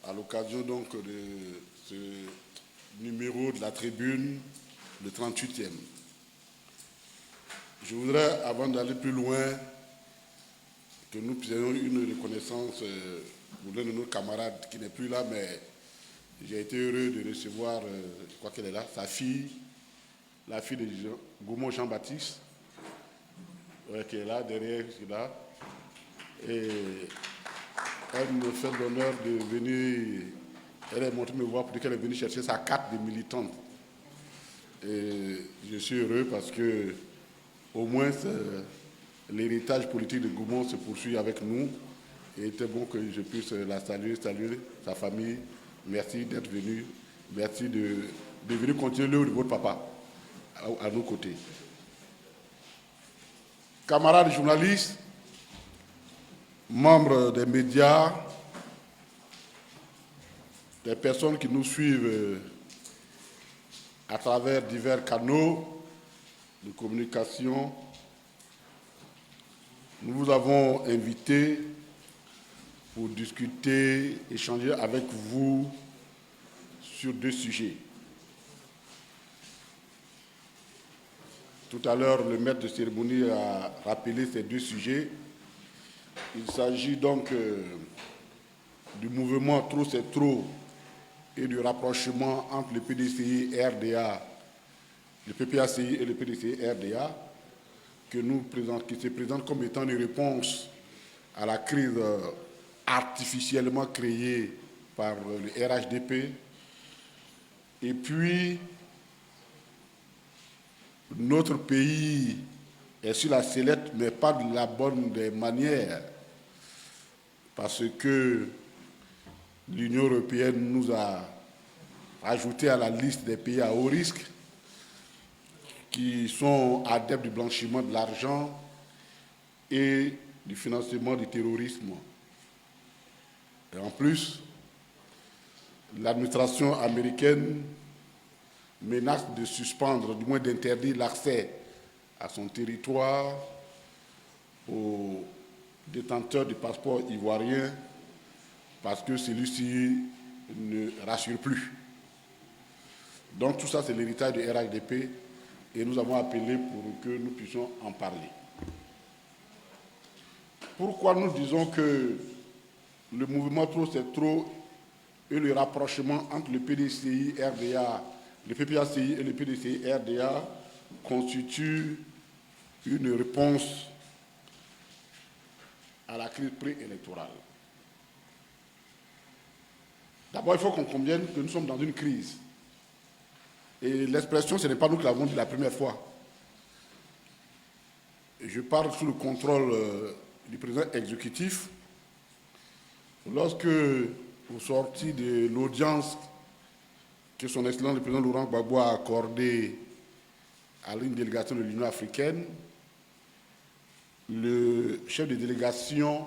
à l'occasion donc de ce numéro de la tribune, le 38e. Je voudrais, avant d'aller plus loin, que nous ayons une reconnaissance pour l'un de nos camarades qui n'est plus là, mais j'ai été heureux de recevoir, je crois qu'elle est là, sa fille, la fille de Goumon Jean-Baptiste, qui est là, derrière, qui est là. Et elle me fait l'honneur de venir, elle est montée me voir pour dire qu'elle est venue chercher sa carte de militante. Et je suis heureux parce que, au moins, l'héritage politique de Goumon se poursuit avec nous. Et il était bon que je puisse la saluer sa famille. Merci d'être venu. Merci de venir continuer l'œuvre de votre papa à nos côtés. Camarades journalistes, membres des médias, des personnes qui nous suivent à travers divers canaux de communication, nous vous avons invité pour discuter, échanger avec vous sur deux sujets. Tout à l'heure, le maître de cérémonie a rappelé ces deux sujets. Il s'agit donc du mouvement Trop c'est trop et du rapprochement entre le PDCI RDA, le PPACI et le PDCI RDA, qui se présente comme étant une réponse à la crise artificiellement créée par le RHDP. Et puis, notre pays est sur la sellette, mais pas de la bonne des manières, parce que l'Union européenne nous a ajouté à la liste des pays à haut risque qui sont adeptes du blanchiment de l'argent et du financement du terrorisme. Et en plus, l'administration américaine menace de suspendre, du moins d'interdire l'accès à son territoire aux détenteurs du passeport ivoirien parce que celui-ci ne rassure plus. Donc tout ça, c'est l'héritage du RHDP et nous avons appelé pour que nous puissions en parler. Pourquoi nous disons que le mouvement Trop c'est trop et le rapprochement entre le PDCI RDA, le PPACI et le PDCI RDA constituent une réponse à la crise préélectorale? D'abord, il faut qu'on comprenne que nous sommes dans une crise. Et l'expression, ce n'est pas nous qui l'avons dit la première fois. Je parle sous le contrôle du président exécutif. Lorsque, au sorti de l'audience que son Excellence le président Laurent Gbagbo a accordée à une délégation de l'Union africaine, le chef de délégation,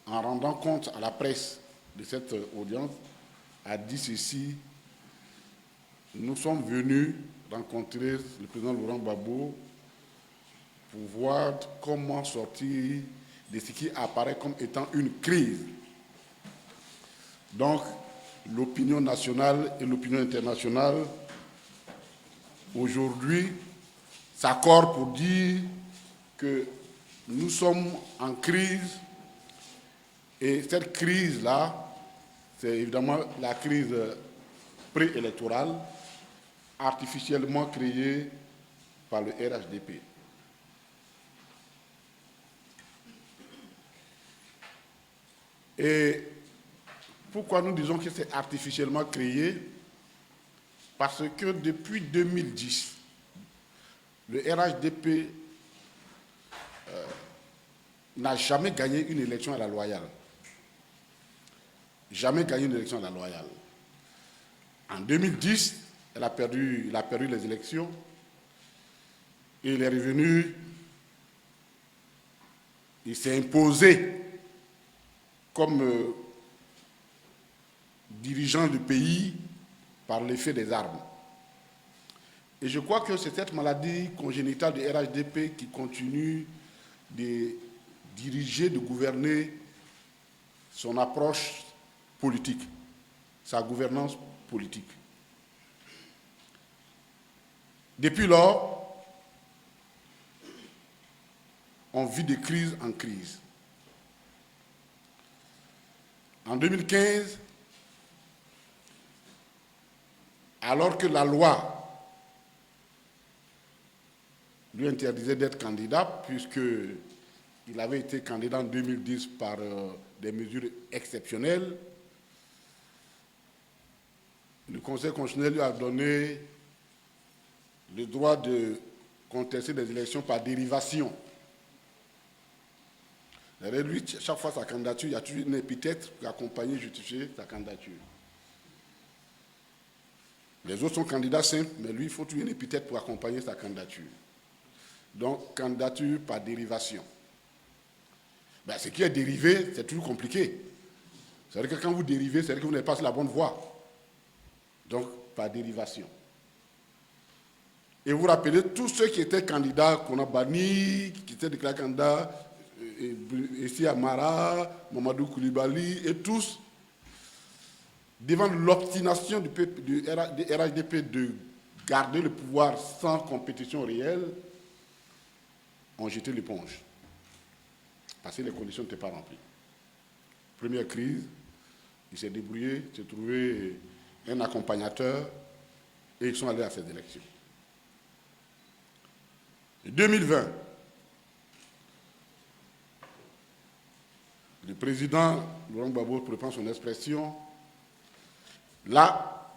en rendant compte à la presse de cette audience, a dit ceci: nous sommes venus rencontrer le président Laurent Gbagbo pour voir comment sortir de ce qui apparaît comme étant une crise. Donc, l'opinion nationale et l'opinion internationale, aujourd'hui, s'accordent pour dire que nous sommes en crise et cette crise-là, c'est évidemment la crise préélectorale artificiellement créée par le RHDP. Et pourquoi nous disons que c'est artificiellement créé? Parce que depuis 2010, le RHDP n'a jamais gagné une élection à la loyale. Jamais gagné une élection à la loyale. En 2010, il a perdu les élections et il est revenu, il s'est imposé comme dirigeant du pays par l'effet des armes. Et je crois que c'est cette maladie congénitale du RHDP qui continue de diriger, de gouverner son approche politique. sa gouvernance politique. Depuis lors, on vit de crise en crise. En 2015, alors que la loi lui interdisait d'être candidat, puisqu'il avait été candidat en 2010 par des mesures exceptionnelles, le Conseil constitutionnel lui a donné le droit de contester des élections par dérivation. Lui, chaque fois sa candidature, il y a toujours une épithète pour accompagner et justifier sa candidature. Les autres sont candidats simples, mais lui, il faut toujours une épithète pour accompagner sa candidature. Donc, candidature par dérivation. Ben, ce qui est dérivé, c'est toujours compliqué. C'est-à-dire que quand vous dérivez, c'est-à-dire que vous n'êtes pas sur la bonne voie. Donc, par dérivation. Et vous vous rappelez, tous ceux qui étaient candidats, qu'on a bannis, qui étaient déclarés candidats, ici Amara, Mamadou Koulibaly, et tous, devant l'obstination du RHDP de garder le pouvoir sans compétition réelle, ont jeté l'éponge. Parce que les conditions n'étaient pas remplies. Première crise, il s'est débrouillé, il s'est trouvé un accompagnateur, et ils sont allés à ces élections. 2020, le président Laurent Gbagbo reprend son expression. Là,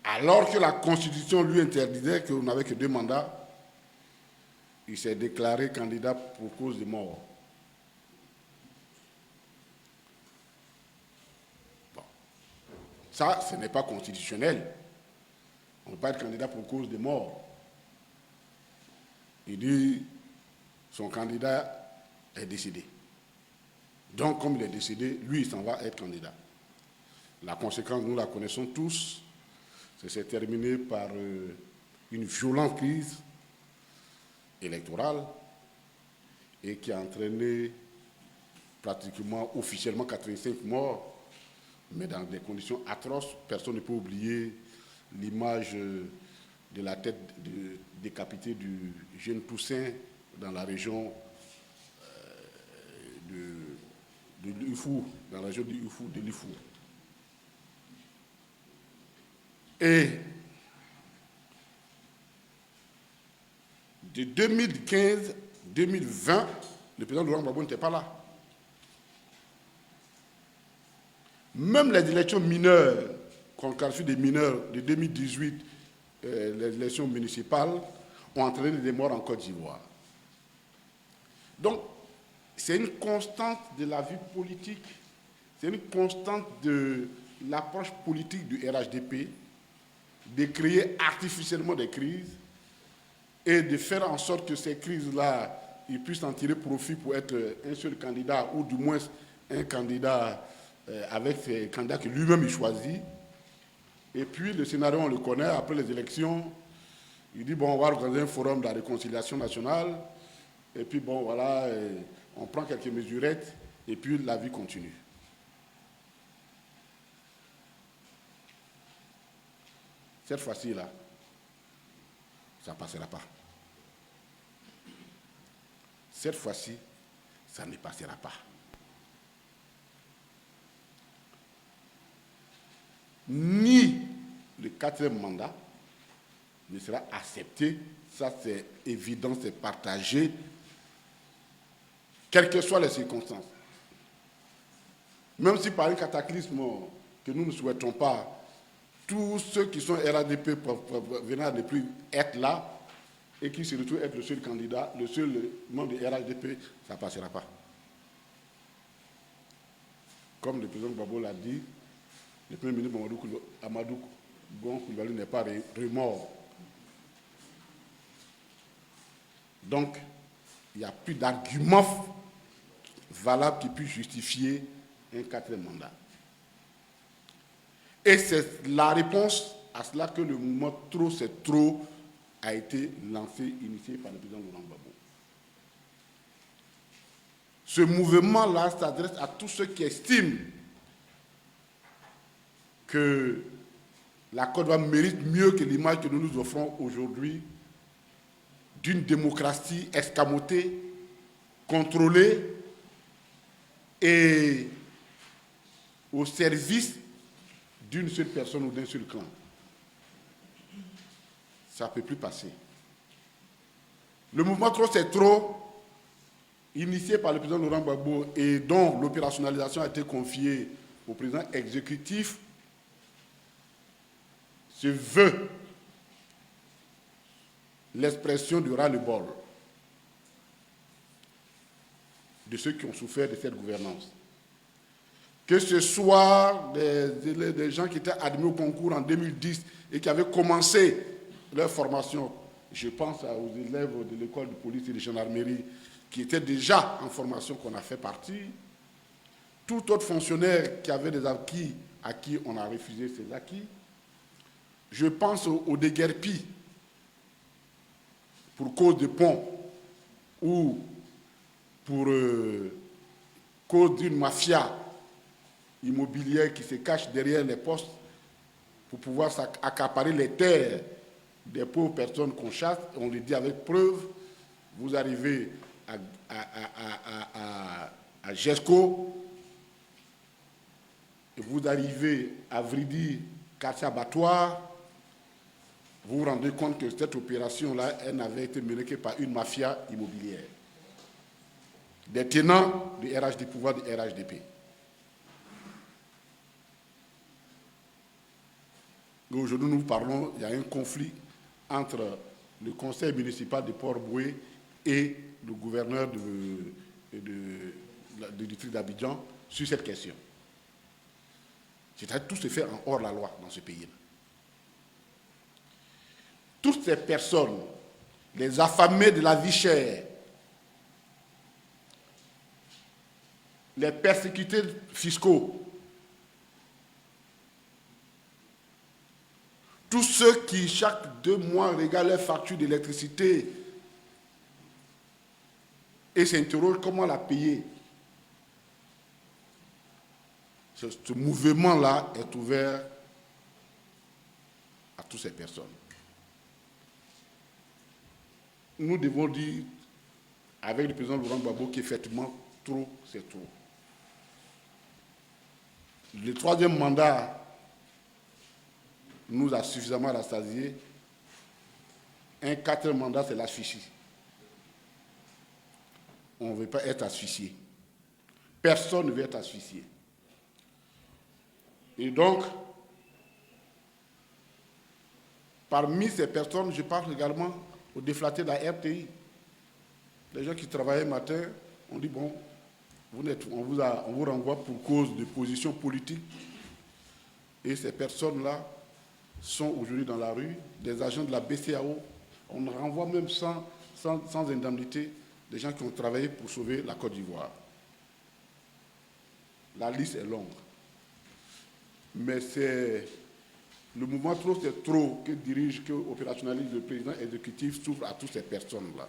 alors que la Constitution lui interdisait qu'on n'avait que 2 mandats, il s'est déclaré candidat pour cause de mort. Bon. Ça, ce n'est pas constitutionnel. On ne peut pas être candidat pour cause de mort. Il dit son candidat est décédé. Donc, comme il est décédé, lui, il s'en va être candidat. La conséquence, nous la connaissons tous. Ça s'est terminé par une violente crise électorale et qui a entraîné pratiquement, officiellement, 85 morts, mais dans des conditions atroces. Personne ne peut oublier l'image de la tête décapitée du jeune Toussaint dans la région de l'Ifou, dans la région de l'Ifou. Et de 2015-2020, le président Laurent Gbagbo n'était pas là. Même les élections mineures, qu'on qualifie des mineurs de 2018, les élections municipales, ont entraîné des morts en Côte d'Ivoire. Donc, c'est une constante de la vie politique, c'est une constante de l'approche politique du RHDP, de créer artificiellement des crises et de faire en sorte que ces crises-là, ils puissent en tirer profit pour être un seul candidat, ou du moins un candidat avec ses candidats que lui-même il choisit. Et puis le scénario, on le connaît, après les élections, il dit, bon, on va organiser un forum de la réconciliation nationale, et puis bon, voilà, on prend quelques mesurettes, et puis la vie continue. Cette fois-ci, là, ça ne passera pas. Cette fois-ci, ça ne passera pas. Ni le 4e mandat ne sera accepté, ça c'est évident, c'est partagé, quelles que soient les circonstances. Même si par un cataclysme que nous ne souhaitons pas, tous ceux qui sont RHDP venant à ne plus être là et qui se retrouvent être le seul candidat, le seul membre de RHDP, ça ne passera pas. Comme le président Gbagbo l'a dit, le Premier ministre Amadou Koulibaly n'est pas remort. Donc, il n'y a plus d'argument valable qui puisse justifier un 4e mandat. Et c'est la réponse à cela que le mouvement Trop c'est trop a été lancé, initié par le président Laurent Gbagbo. Ce mouvement-là s'adresse à tous ceux qui estiment que la Côte d'Ivoire mérite mieux que l'image que nous nous offrons aujourd'hui d'une démocratie escamotée, contrôlée et au service d'une seule personne ou d'un seul clan. Ça ne peut plus passer. Le mouvement Trop c'est trop, initié par le président Laurent Gbagbo et dont l'opérationnalisation a été confiée au président exécutif, se veut l'expression du ras-le-bol de ceux qui ont souffert de cette gouvernance. Que ce soit des gens qui étaient admis au concours en 2010 et qui avaient commencé leur formation, je pense aux élèves de l'école de police et de gendarmerie qui étaient déjà en formation, qu'on a fait partie, tout autre fonctionnaire qui avait des acquis à qui on a refusé ses acquis. Je pense aux déguerpis pour cause de pont ou pour cause d'une mafia immobilière qui se cache derrière les postes pour pouvoir accaparer les terres des pauvres personnes qu'on chasse. On le dit avec preuve. Vous arrivez à Gesco, et vous arrivez à Vridi, quartier abattoir, vous vous rendez compte que cette opération-là, elle n'avait été menée que par une mafia immobilière. Des tenants du RH du pouvoir du RHDP. Aujourd'hui, nous parlons, il y a un conflit entre le conseil municipal de Port-Boué et le gouverneur du district d'Abidjan sur cette question. C'est-à-dire tout se fait en hors-la-loi dans ce pays-là. Toutes ces personnes, les affamés de la vie chère, les persécutés fiscaux, tous ceux qui, chaque 2 mois, regardent leur facture d'électricité et s'interrogent comment la payer. Ce mouvement-là est ouvert à toutes ces personnes. Nous devons dire, avec le président Laurent Gbagbo, qu'effectivement, trop, c'est trop. Le 3e mandat nous a suffisamment rassasiés. Un 4e mandat, c'est l'asphyxie. On ne veut pas être asphyxié. Personne ne veut être asphyxié. Et donc, parmi ces personnes, je parle également aux déflatés de la RTI. Les gens qui travaillaient le matin, on dit, bon, on vous renvoie pour cause de position politique. Et ces personnes-là sont aujourd'hui dans la rue, des agents de la BCAO. On renvoie même sans indemnité des gens qui ont travaillé pour sauver la Côte d'Ivoire. La liste est longue. Mais c'est le mouvement Trop c'est trop que dirige, que opérationnalise le président exécutif s'ouvre à toutes ces personnes-là.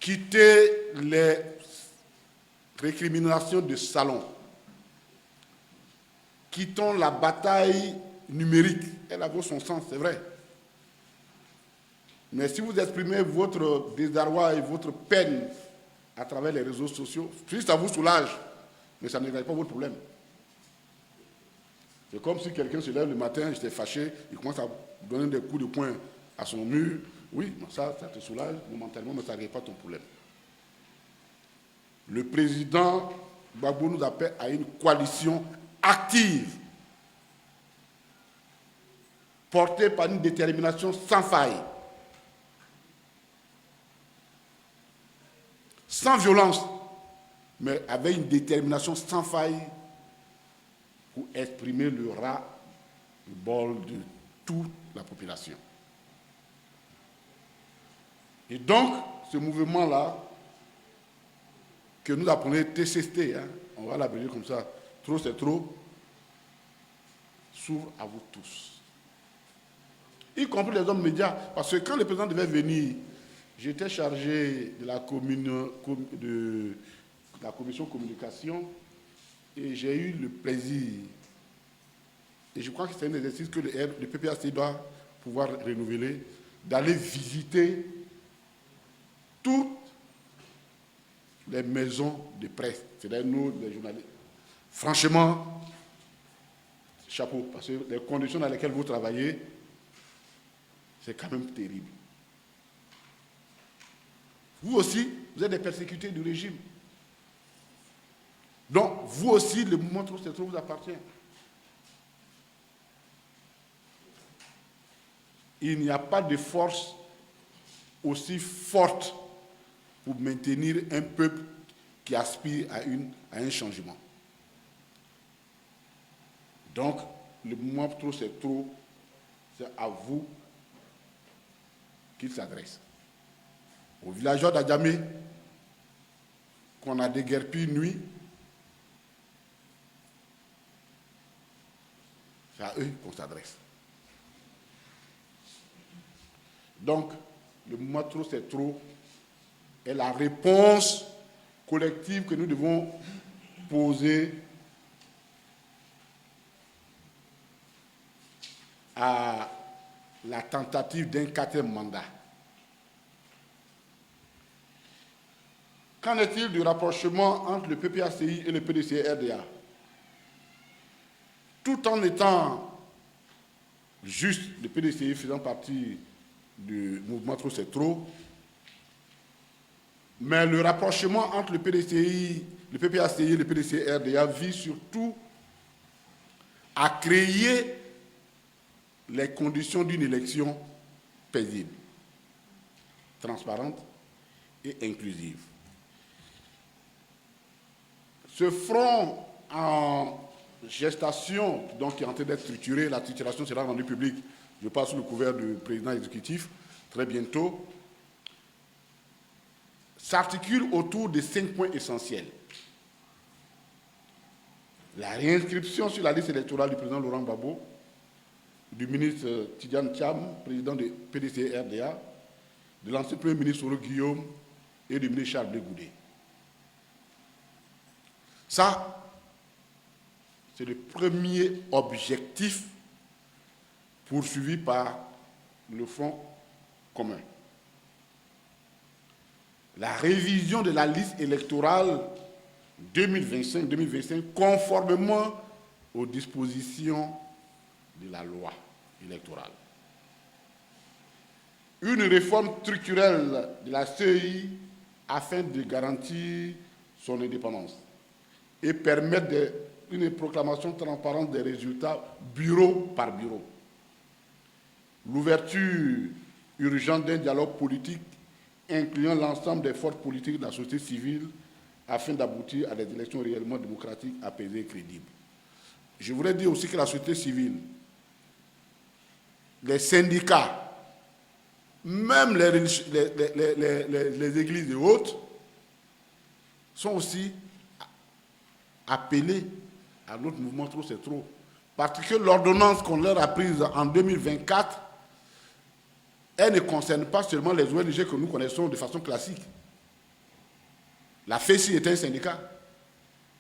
Quitter les récriminations de salon. Quittons la bataille numérique. Elle a son sens, c'est vrai. Mais si vous exprimez votre désarroi et votre peine à travers les réseaux sociaux, si ça vous soulage, mais ça ne règle pas votre problème. C'est comme si quelqu'un se lève le matin, j'étais fâché, il commence à donner des coups de poing à son mur. Oui, ça te soulage momentanément, mais ça ne règle pas ton problème. Le président Gbagbo nous appelle à une coalition active, portée par une détermination sans faille, sans violence, mais avec une détermination sans faille pour exprimer le ras-le-bol de toute la population. Et donc, ce mouvement-là, que nous apprenons TCST, on va l'appeler comme ça, trop c'est trop, s'ouvre à vous tous. Y compris les hommes médias, parce que quand le président devait venir, j'étais chargé de la commission communication et j'ai eu le plaisir et je crois que c'est un exercice que le PPAC doit pouvoir renouveler, d'aller visiter toutes les maisons de presse, c'est-à-dire nous, les journalistes. Franchement, chapeau, parce que les conditions dans lesquelles vous travaillez, c'est quand même terrible. Vous aussi, vous êtes des persécutés du régime. Donc, vous aussi, le mouvement Trop c'est trop vous appartient. Il n'y a pas de force aussi forte pour maintenir un peuple qui aspire à un changement. Donc, le mouvement Trop c'est trop, c'est à vous qu'il s'adresse. Aux villageois d'Adjamé, qu'on a déguerpi nuit, c'est à eux qu'on s'adresse. Donc, le mouvement Trop c'est trop est la réponse collective que nous devons poser à la tentative d'un 4e mandat. Qu'en est-il du rapprochement entre le PPACI et le PDC-RDA? Tout en étant juste le PDCI faisant partie du mouvement Trop c'est trop, mais le rapprochement entre le PDCI, le PPACI et le PDC-RDA vise surtout à créer les conditions d'une élection paisible, transparente et inclusive. Ce front en gestation, donc qui est en train d'être structuré, la structuration sera rendue publique, je passe sous le couvert du président exécutif, très bientôt, s'articule autour de 5 points essentiels. La réinscription sur la liste électorale du président Laurent Gbagbo, du ministre Tidjane Thiam, président de PDC-RDA, de l'ancien Premier ministre Soro Guillaume et du ministre Charles Blé Goudé. Ça, c'est le premier objectif poursuivi par le Front commun. La révision de la liste électorale 2025 conformément aux dispositions de la loi électorale. Une réforme structurelle de la CEI afin de garantir son indépendance et permettre une proclamation transparente des résultats bureau par bureau. L'ouverture urgente d'un dialogue politique incluant l'ensemble des forces politiques de la société civile afin d'aboutir à des élections réellement démocratiques, apaisées et crédibles. Je voudrais dire aussi que la société civile, les syndicats, même les églises et autres, sont aussi appelés à notre mouvement Trop c'est trop. Parce que l'ordonnance qu'on leur a prise en 2024, elle ne concerne pas seulement les ONG que nous connaissons de façon classique. La FECI est un syndicat.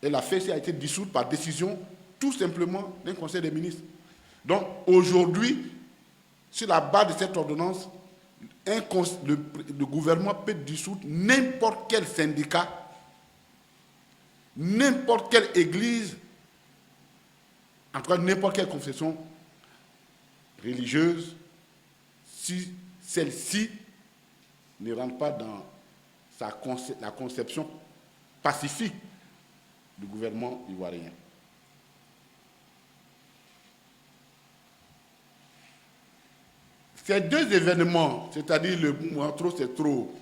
Et la FECI a été dissoute par décision tout simplement d'un conseil des ministres. Donc aujourd'hui, sur la base de cette ordonnance, le gouvernement peut dissoudre n'importe quel syndicat, n'importe quelle église, en tout cas n'importe quelle confession religieuse, si celle-ci ne rentre pas dans la conception pacifique du gouvernement ivoirien. Ces deux événements, c'est-à-dire le mouvement Trop c'est trop,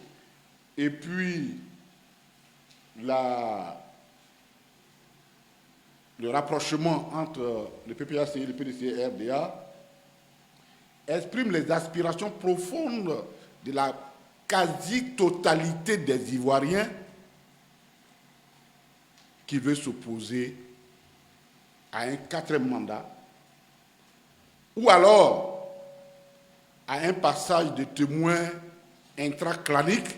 et puis le rapprochement entre le PPAC et le PDC-RDA, expriment les aspirations profondes de la quasi-totalité des Ivoiriens qui veut s'opposer à un 4e mandat, ou alors à un passage de témoins intraclaniques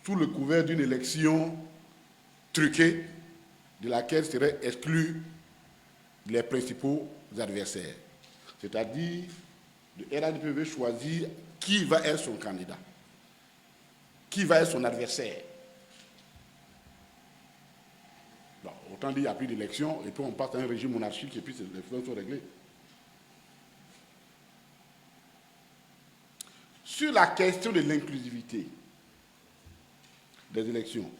sous le couvert d'une élection truquée de laquelle seraient exclus les principaux adversaires. C'est-à-dire, le RHDP veut choisir qui va être son candidat, qui va être son adversaire. Bon, autant dire qu'il n'y a plus d'élection, et puis on passe à un régime monarchique, et puis les problèmes sont réglés. Sur la question de l'inclusivité des élections,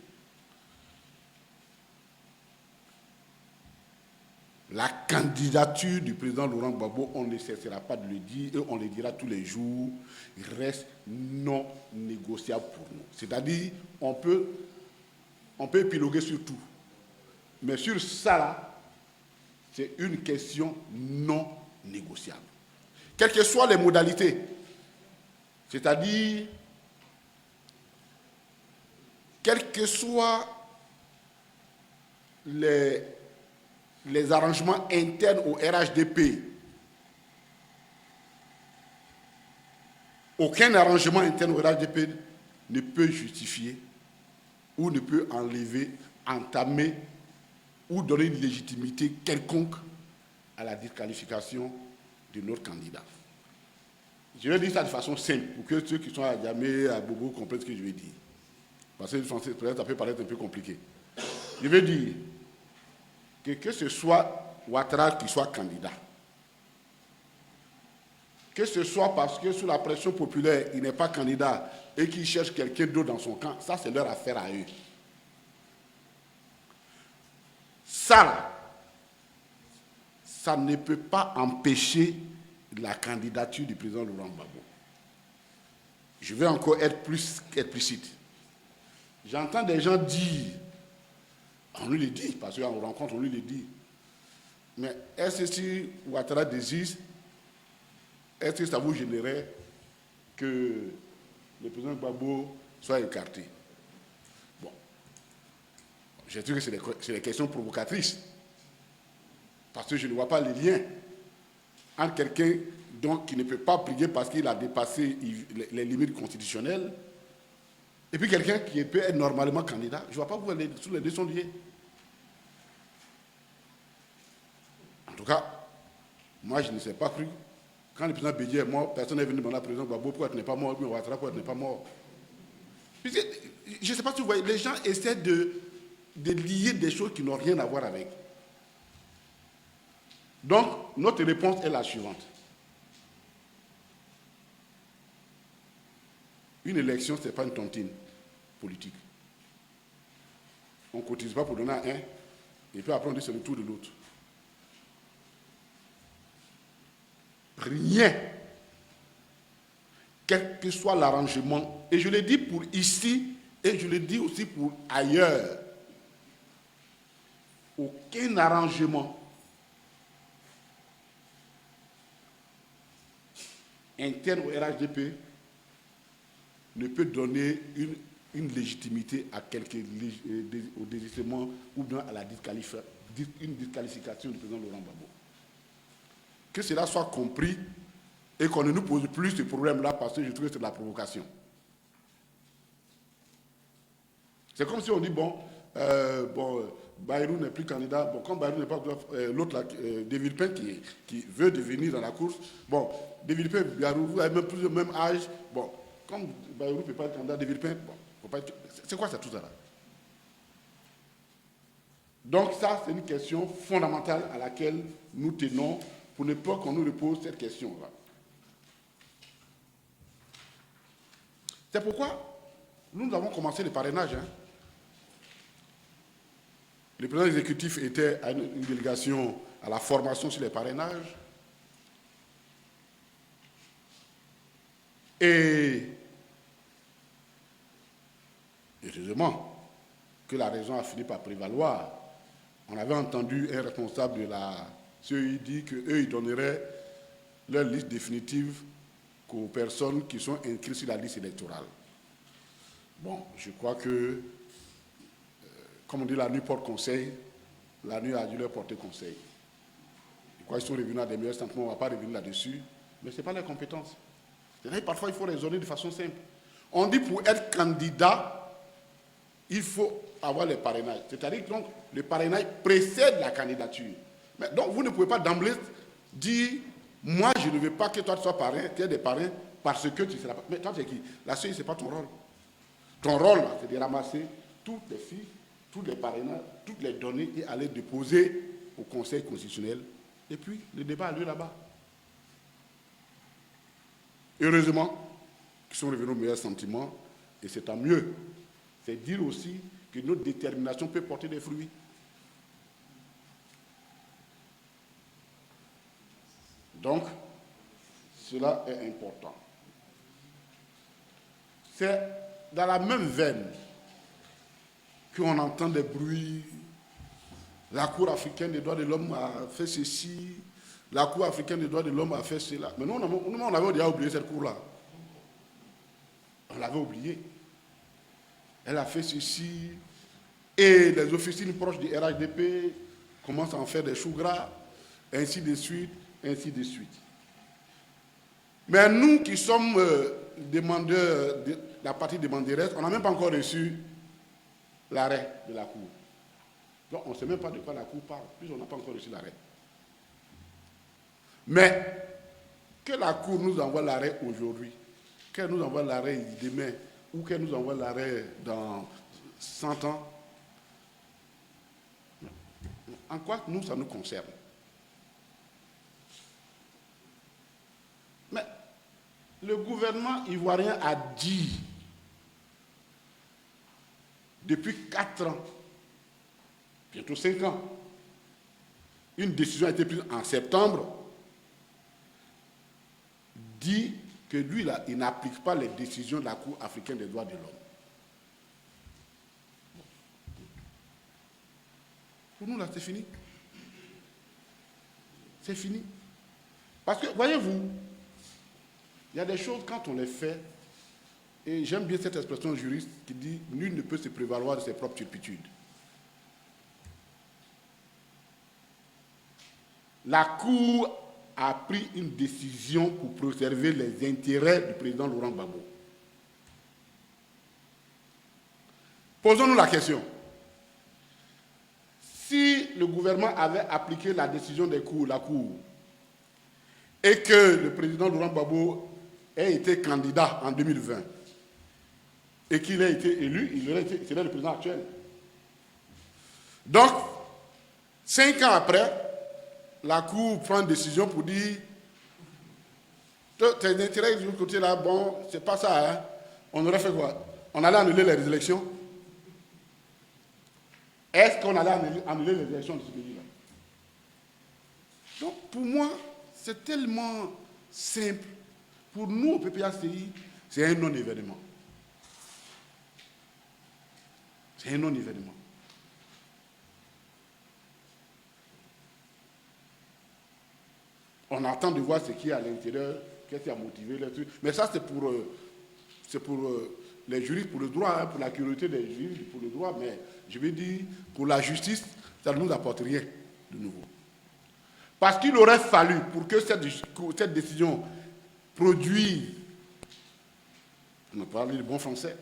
la candidature du président Laurent Gbagbo, on ne cessera pas de le dire, et on le dira tous les jours, reste non négociable pour nous. C'est-à-dire, on peut épiloguer sur tout. Mais sur ça, là, c'est une question non négociable. Quelles que soient les modalités, c'est-à-dire, quels que soient les arrangements internes au RHDP, aucun arrangement interne au RHDP ne peut justifier ou ne peut enlever, entamer ou donner une légitimité quelconque à la disqualification de notre candidat. Je vais dire ça de façon simple, pour que ceux qui sont à Djamé, à Bobo comprennent ce que je vais dire. Parce que le français, peut-être, ça peut paraître un peu compliqué. Je vais dire que ce soit Ouattara qui soit candidat, que ce soit parce que sous la pression populaire, il n'est pas candidat et qu'il cherche quelqu'un d'autre dans son camp, ça c'est leur affaire à eux. Ça ne peut pas empêcher la candidature du président Laurent Gbagbo. Je vais encore être plus explicite. J'entends des gens dire, on lui le dit, parce qu'en rencontre, on lui le dit, mais est-ce que si Ouattara désiste, est-ce que ça vous gênerait que le président Gbagbo soit écarté? Bon, j'ai dit que c'est des questions provocatrices, parce que je ne vois pas les liens entre quelqu'un qui ne peut pas briguer parce qu'il a dépassé les limites constitutionnelles, et puis quelqu'un qui peut être normalement candidat. Je ne vois pas où les deux sont liés. En tout cas, moi je ne sais pas cru. Quand le président Bédier est mort, personne n'est venu demander à le président Gbagbo pourquoi tu n'es pas mort, mais Ouattara pourquoi tu n'es pas mort. Je ne sais pas si vous voyez, les gens essaient de lier des choses qui n'ont rien à voir avec. Donc, notre réponse est la suivante. Une élection, ce n'est pas une tontine politique. On ne cotise pas pour donner à un, et puis après on dit c'est le tour de l'autre. Rien, quel que soit l'arrangement, et je le dis pour ici, et je le dis aussi pour ailleurs, aucun arrangement interne au RHDP ne peut donner une légitimité à au désistement ou bien à une disqualification du président Laurent Gbagbo. Que cela soit compris et qu'on ne nous pose plus ce problème-là parce que je trouve que c'est de la provocation. C'est comme si on dit, Bayrou n'est plus candidat. Bon, comme Bayrou n'est pas l'autre, De Villepin qui veut devenir dans la course. Bon, De Villepin, Bayrou, vous avez même plus le même âge. Bon, comme Bayrou ne peut pas être candidat, De Villepin, bon, c'est quoi ça, tout ça là? Donc ça, c'est une question fondamentale à laquelle nous tenons pour ne pas qu'on nous repose cette question-là. C'est pourquoi nous avons commencé le parrainage. Le président exécutif était à une délégation à la formation sur les parrainages. Et heureusement que la raison a fini par prévaloir. On avait entendu un responsable de la CEI dire qu'eux, ils donneraient leur liste définitive qu'aux personnes qui sont inscrites sur la liste électorale. Bon, je crois que, comme on dit, la nuit porte conseil, la nuit a dû leur porter conseil. Je crois qu'ils sont revenus à des meilleurs sentiments, on ne va pas revenir là-dessus, mais ce n'est pas leur compétence. Parfois, il faut raisonner de façon simple. On dit pour être candidat, il faut avoir le parrainage. C'est-à-dire que le parrainage précède la candidature. Mais donc, vous ne pouvez pas d'emblée dire, moi, je ne veux pas que toi, tu sois parrain, tu aies des parrains, parce que tu seras pas. Mais toi, tu es qui? La CEI, ce n'est pas ton rôle. Ton rôle, c'est de ramasser toutes les filles, tous les parrainages, toutes les données et aller déposer au Conseil constitutionnel. Et puis, le débat a lieu là-bas. Heureusement, qu'ils sont revenus aux meilleurs sentiments, et c'est tant mieux. C'est dire aussi que notre détermination peut porter des fruits. Donc, cela est important. C'est dans la même veine qu'on entend des bruits. La Cour africaine des droits de l'homme a fait ceci, la Cour africaine des droits de l'homme a fait cela. Mais nous, on avait déjà oublié cette Cour-là. On l'avait oubliée. Elle a fait ceci, et les officines proches du RHDP commencent à en faire des choux gras, ainsi de suite, ainsi de suite. Mais nous qui sommes demandeurs, la partie demanderesse, on n'a même pas encore reçu l'arrêt de la Cour. Donc on ne sait même pas de quoi la Cour parle, puisqu'on n'a pas encore reçu l'arrêt. Mais que la Cour nous envoie l'arrêt aujourd'hui, qu'elle nous envoie l'arrêt demain, ou qu'elle nous envoie l'arrêt dans 100 ans, en quoi nous, ça nous concerne? Mais le gouvernement ivoirien a dit, depuis 4 ans, bientôt 5 ans, une décision a été prise en septembre, dit que lui, là, il n'applique pas les décisions de la Cour africaine des droits de l'homme. Pour nous, là, c'est fini. C'est fini. Parce que, voyez-vous, il y a des choses, quand on les fait, et j'aime bien cette expression juriste qui dit « nul ne peut se prévaloir de ses propres turpitudes ». La Cour a pris une décision pour préserver les intérêts du président Laurent Gbagbo. Posons-nous la question. Si le gouvernement avait appliqué la décision de la Cour, et que le président Laurent Gbagbo ait été candidat en 2020, et qu'il ait été élu, il serait le président actuel. Donc, 5 ans après, la Cour prend une décision pour dire tes intérêts du côté là, bon, c'est pas ça, hein. On aurait fait quoi? On allait annuler les élections? Est-ce qu'on allait annuler les élections de ce pays-là? Donc, pour moi, c'est tellement simple. Pour nous, au PPACI, c'est un non-événement. C'est un non-événement. On attend de voir ce qui est à l'intérieur, qu'est-ce qui a motivé les trucs. Mais ça, c'est pour les juristes, pour le droit, hein, pour la curiosité des juristes, pour le droit. Mais je veux dire, pour la justice, ça ne nous apporte rien de nouveau. Parce qu'il aurait fallu, pour que cette décision produise, on a parlé de bon français,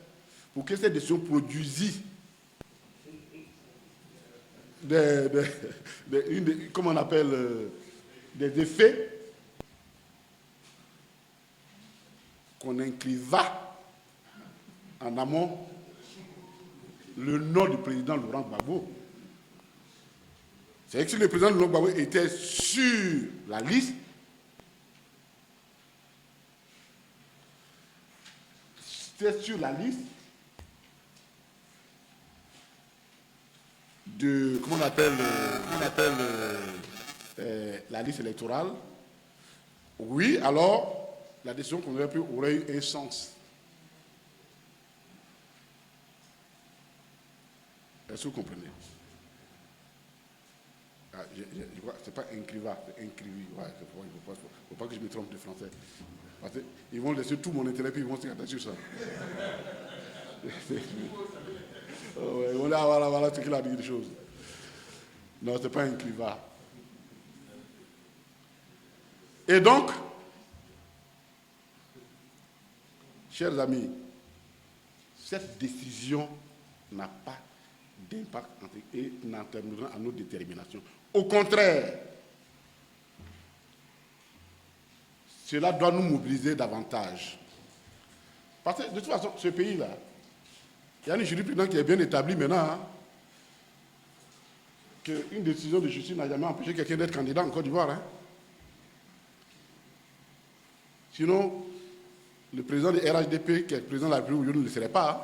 pour que cette décision produisisse comment on appelle, des effets, qu'on inscriva en amont le nom du président Laurent Gbagbo. C'est-à-dire que si le président Laurent Gbagbo était sur la liste, de, comment on appelle la liste électorale, oui, alors la décision qu'on aurait prise aurait eu un sens. Est-ce que vous comprenez? Je crois que ce n'est pas inscriva, c'est inscrivi. Ouais, il ne faut pas que je me trompe de français. Parce qu'ils vont laisser tout mon intérêt, puis ils vont se garder sur ça. Ouais, voilà ce qu'il a dit des choses. Non, ce n'est pas inscriva. Et donc, chers amis, cette décision n'a pas d'impact et n'entraînera à nos déterminations. Au contraire, cela doit nous mobiliser davantage. Parce que de toute façon, ce pays-là, il y a une jurisprudence qui est bien établie maintenant, hein, qu'une décision de justice n'a jamais empêché quelqu'un d'être candidat en Côte d'Ivoire. Hein. Sinon, le président du RHDP, qui est le président de la République, aujourd'hui, ne le serait pas. Hein.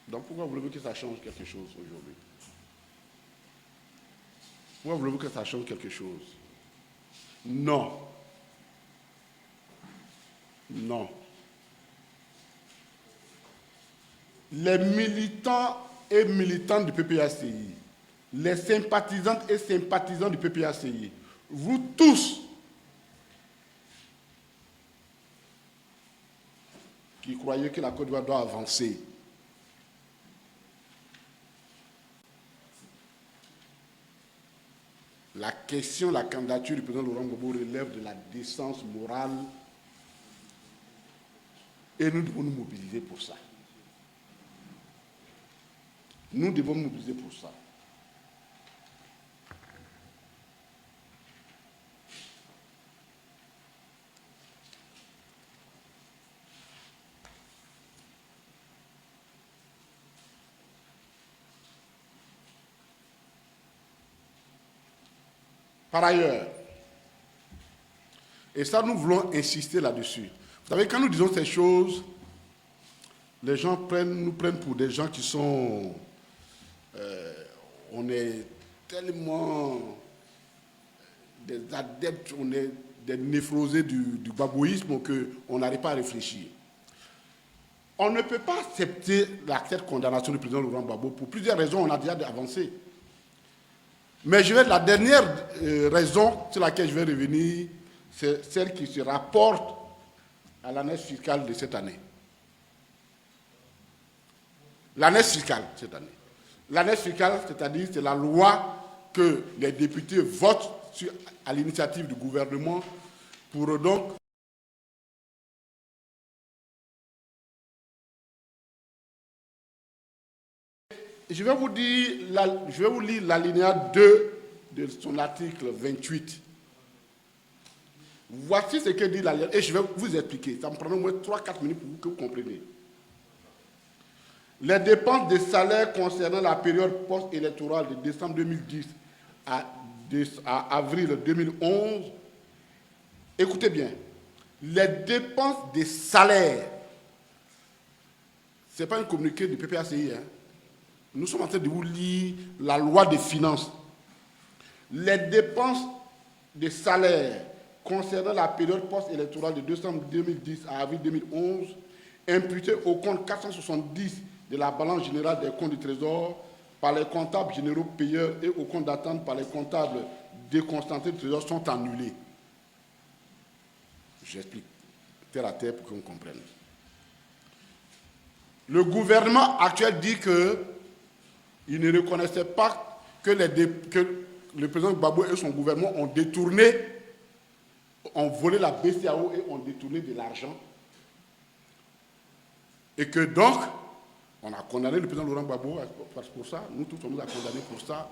Donc pourquoi voulez-vous que ça change quelque chose aujourd'hui? Pourquoi voulez-vous que ça change quelque chose? Non. Non. Les militants et militantes du PPACI, les sympathisantes et sympathisants du PPACI, vous tous qui croyez que la Côte d'Ivoire doit avancer, la question, la candidature du président Laurent Gbagbo relève de la décence morale et nous devons nous mobiliser pour ça. Nous devons nous mobiliser pour ça. Par ailleurs, et ça nous voulons insister là-dessus, vous savez, quand nous disons ces choses, les gens nous prennent pour des gens qui sont... on est tellement des adeptes, on est des néphrosés du gbagboïsme qu'on n'arrive pas à réfléchir. On ne peut pas accepter cette condamnation du président Laurent Gbagbo pour plusieurs raisons, on a déjà avancé. Mais la dernière raison sur laquelle je vais revenir, c'est celle qui se rapporte à l'année fiscale de cette année. L'année fiscale cette année. L'année fiscale, c'est-à-dire c'est la loi que les députés votent à l'initiative du gouvernement pour donc je vais vous lire l'alinéa 2 de son article 28. Voici ce que dit l'alinéa, et je vais vous expliquer. Ça me prendra au moins 3-4 minutes pour que vous compreniez. Les dépenses de salaire concernant la période post-électorale de décembre 2010 à avril 2011, écoutez bien, les dépenses de salaire, ce n'est pas un communiqué du PPACI, hein. Nous sommes en train de vous lire la loi des finances. Les dépenses de salaire concernant la période post-électorale de décembre 2010 à avril 2011, imputées au compte 470 de la balance générale des comptes du Trésor par les comptables généraux payeurs et au compte d'attente par les comptables déconstantés du Trésor sont annulées. J'explique terre à terre pour qu'on comprenne. Le gouvernement actuel dit qu'il ne reconnaissait pas que le président Gbagbo et son gouvernement ont détourné, ont volé la BCAO et ont détourné de l'argent. Et que donc, on a condamné le président Laurent Gbagbo pour ça. Nous tous, on nous a condamnés pour ça.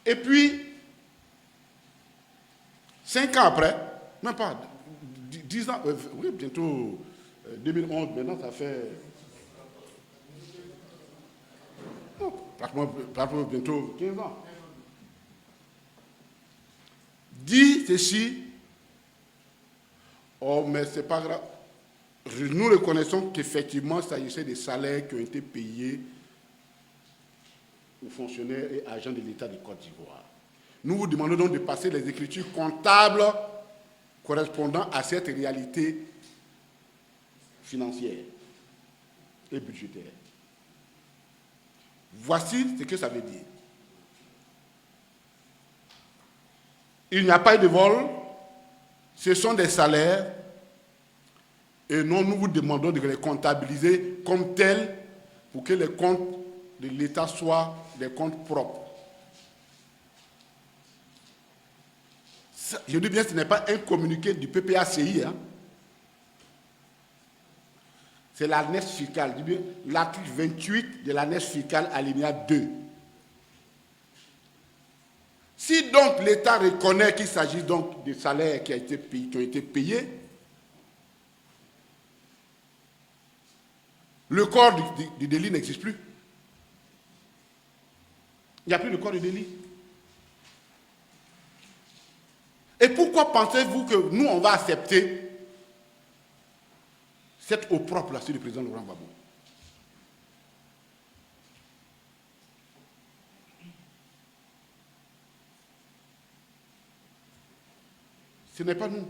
Et puis, 5 ans après, même pas, 10 ans, oui, bientôt 2011, maintenant ça fait... Non, pratiquement bientôt 15 ans. Dit ceci, oh, mais c'est pas grave. Nous reconnaissons qu'effectivement, il s'agissait des salaires qui ont été payés aux fonctionnaires et agents de l'État de Côte d'Ivoire. Nous vous demandons donc de passer les écritures comptables correspondant à cette réalité financière et budgétaire. Voici ce que ça veut dire. Il n'y a pas eu de vol, ce sont des salaires, et non, nous vous demandons de les comptabiliser comme tels pour que les comptes de l'État soient des comptes propres. Ça, je dis bien, ce n'est pas un communiqué du PPACI. Hein. C'est l'annexe fiscale, l'article 28 de l'annexe fiscale alinéa 2. Si donc l'État reconnaît qu'il s'agit donc des salaires qui ont été payés, le corps du délit n'existe plus. Il n'y a plus de corps de délit. Et pourquoi pensez-vous que nous, on va accepter cette opprobre-là sur le président Laurent Gbagbo? Ce n'est pas nous.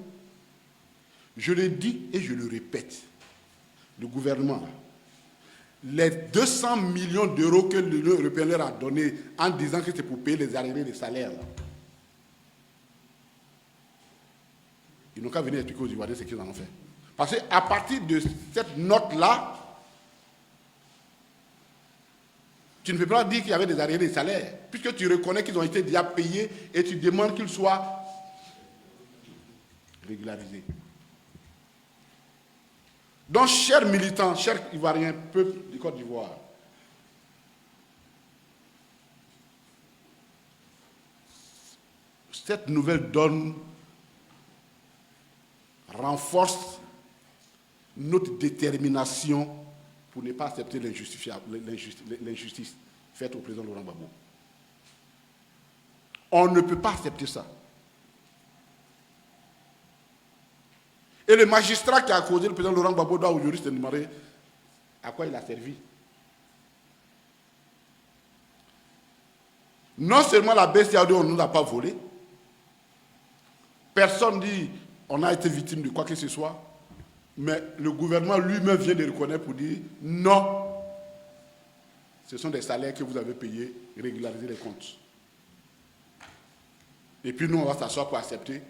Je le dis et je le répète. Le gouvernement, les 200 millions d'euros que l'Union européenne leur a donnés en disant que c'est pour payer les arriérés des salaires, là, ils n'ont qu'à venir expliquer aux Ivoiriens ce qu'ils en ont fait. Parce qu'à partir de cette note-là, tu ne peux pas dire qu'il y avait des arriérés des salaires, puisque tu reconnais qu'ils ont été déjà payés et tu demandes qu'ils soient régularisés. Donc, chers militants, chers Ivoiriens, peuple du Côte d'Ivoire, cette nouvelle donne renforce notre détermination pour ne pas accepter l'injustice faite au président Laurent Gbagbo. On ne peut pas accepter ça. Et le magistrat qui a accusé le président Laurent Gbagbo doit aujourd'hui se demander à quoi il a servi. Non seulement la BCAO on ne nous a pas volé, personne dit on a été victime de quoi que ce soit, mais le gouvernement lui-même vient de reconnaître pour dire non, ce sont des salaires que vous avez payés, régulariser les comptes. Et puis nous, on va s'asseoir pour accepter,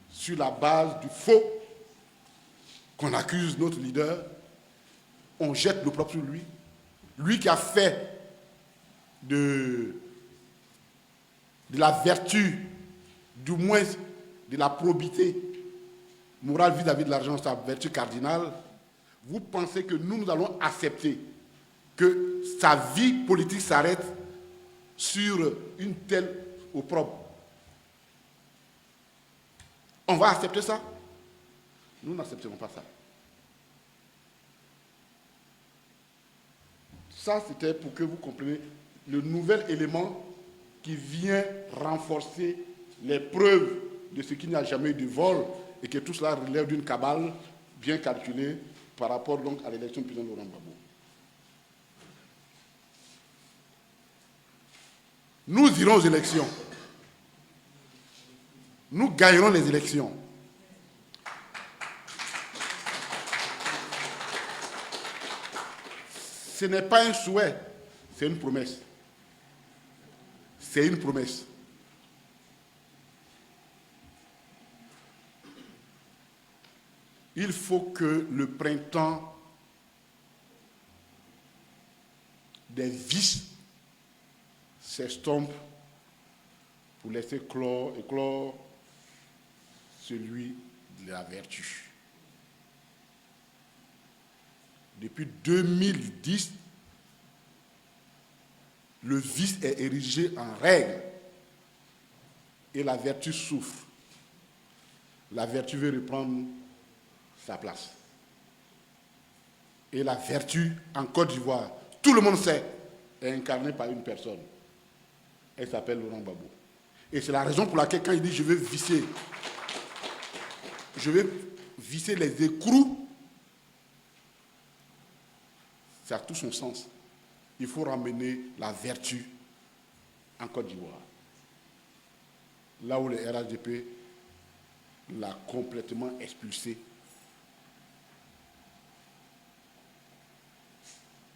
sur la base du faux, qu'on accuse notre leader, on jette le propre sur lui. Lui qui a fait de la vertu, du moins de la probité morale vis-à-vis de l'argent, sa vertu cardinale, vous pensez que nous allons accepter que sa vie politique s'arrête sur une telle opprobre? On va accepter ça? Nous n'accepterons pas ça. Ça, c'était pour que vous compreniez le nouvel élément qui vient renforcer les preuves de ce qu'il n'y a jamais eu de vol et que tout cela relève d'une cabale bien calculée par rapport donc à l'élection du président Laurent Gbagbo. Nous irons aux élections. Nous gagnerons les élections. Ce n'est pas un souhait, c'est une promesse. C'est une promesse. Il faut que le printemps des vices s'estompe pour laisser éclore celui de la vertu. Depuis 2010, le vice est érigé en règle et la vertu souffre. La vertu veut reprendre sa place. Et la vertu, en Côte d'Ivoire, tout le monde sait, est incarnée par une personne. Elle s'appelle Laurent Gbagbo. Et c'est la raison pour laquelle quand il dit je vais visser les écrous, ça a tout son sens. Il faut ramener la vertu en Côte d'Ivoire. Là où le RHDP l'a complètement expulsé.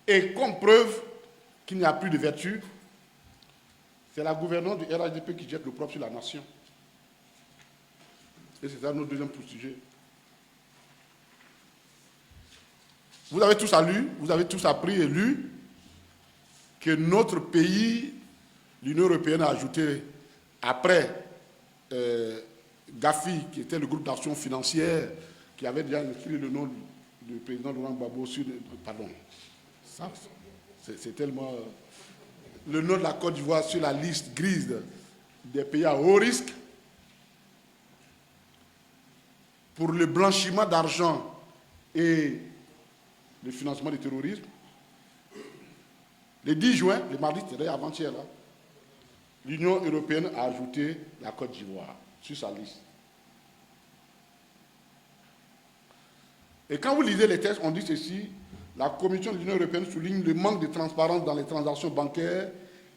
Et comme preuve qu'il n'y a plus de vertu, c'est la gouvernance du RHDP qui jette le propre sur la nation. Et c'est ça notre deuxième sujet. Vous avez tous lu, vous avez tous appris et lu que notre pays, l'Union européenne a ajouté, après Gafi, qui était le groupe d'action financière, qui avait déjà inscrit le nom du président Laurent Gbagbo sur... Pardon, ça, c'est tellement... Le nom de la Côte d'Ivoire sur la liste grise des pays à haut risque pour le blanchiment d'argent et le financement du terrorisme. Le 10 juin, le mardi, c'était avant-hier, l'Union européenne a ajouté la Côte d'Ivoire sur sa liste. Et quand vous lisez les textes, on dit ceci: la Commission de l'Union européenne souligne le manque de transparence dans les transactions bancaires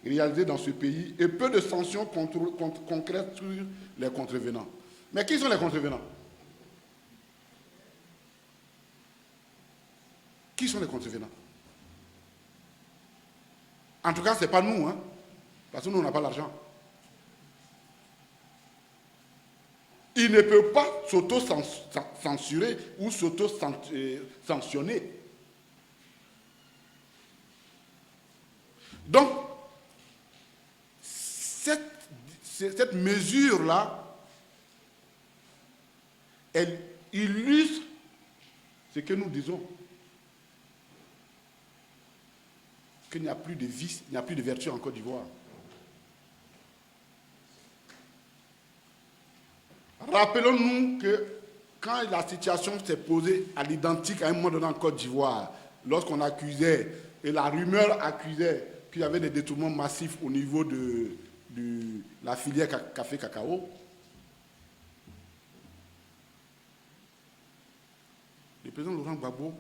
réalisées dans ce pays et peu de sanctions concrètes sur les contrevenants. Mais qui sont les contrevenants? Qui sont les contrevenants? En tout cas, ce n'est pas nous, hein, parce que nous, on n'a pas l'argent. Il ne peut pas s'auto-censurer ou s'auto-sanctionner. Donc, cette mesure-là, elle illustre ce que nous disons. Qu'il n'y a plus de vice, il n'y a plus de vertu en Côte d'Ivoire. Rappelons-nous que quand la situation s'est posée à l'identique à un moment donné en Côte d'Ivoire, lorsqu'on accusait, et la rumeur accusait qu'il y avait des détournements massifs au niveau de la filière café-cacao, le président Laurent Gbagbo,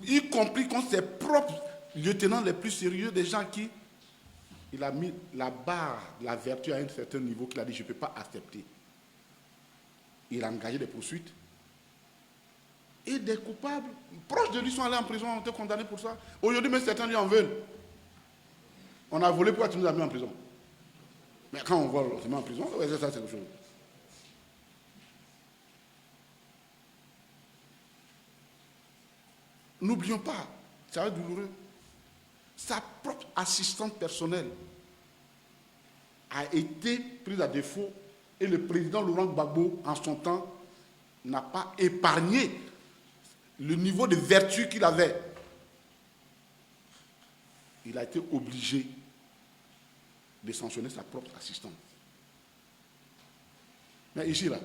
y compris contre ses propres lieutenants les plus sérieux, des gens qui, il a mis la barre de la vertu à un certain niveau qu'il a dit: je ne peux pas accepter. Il a engagé des poursuites. Et des coupables proches de lui sont allés en prison, ont été condamnés pour ça. Aujourd'hui, même certains lui en veulent. On a volé, pourquoi tu nous as mis en prison? Mais quand on vole, on se met en prison, ouais, ça, c'est quelque chose. N'oublions pas, ça va être douloureux, sa propre assistante personnelle a été prise à défaut et le président Laurent Gbagbo, en son temps, n'a pas épargné le niveau de vertu qu'il avait. Il a été obligé de sanctionner sa propre assistante. Mais ici, là,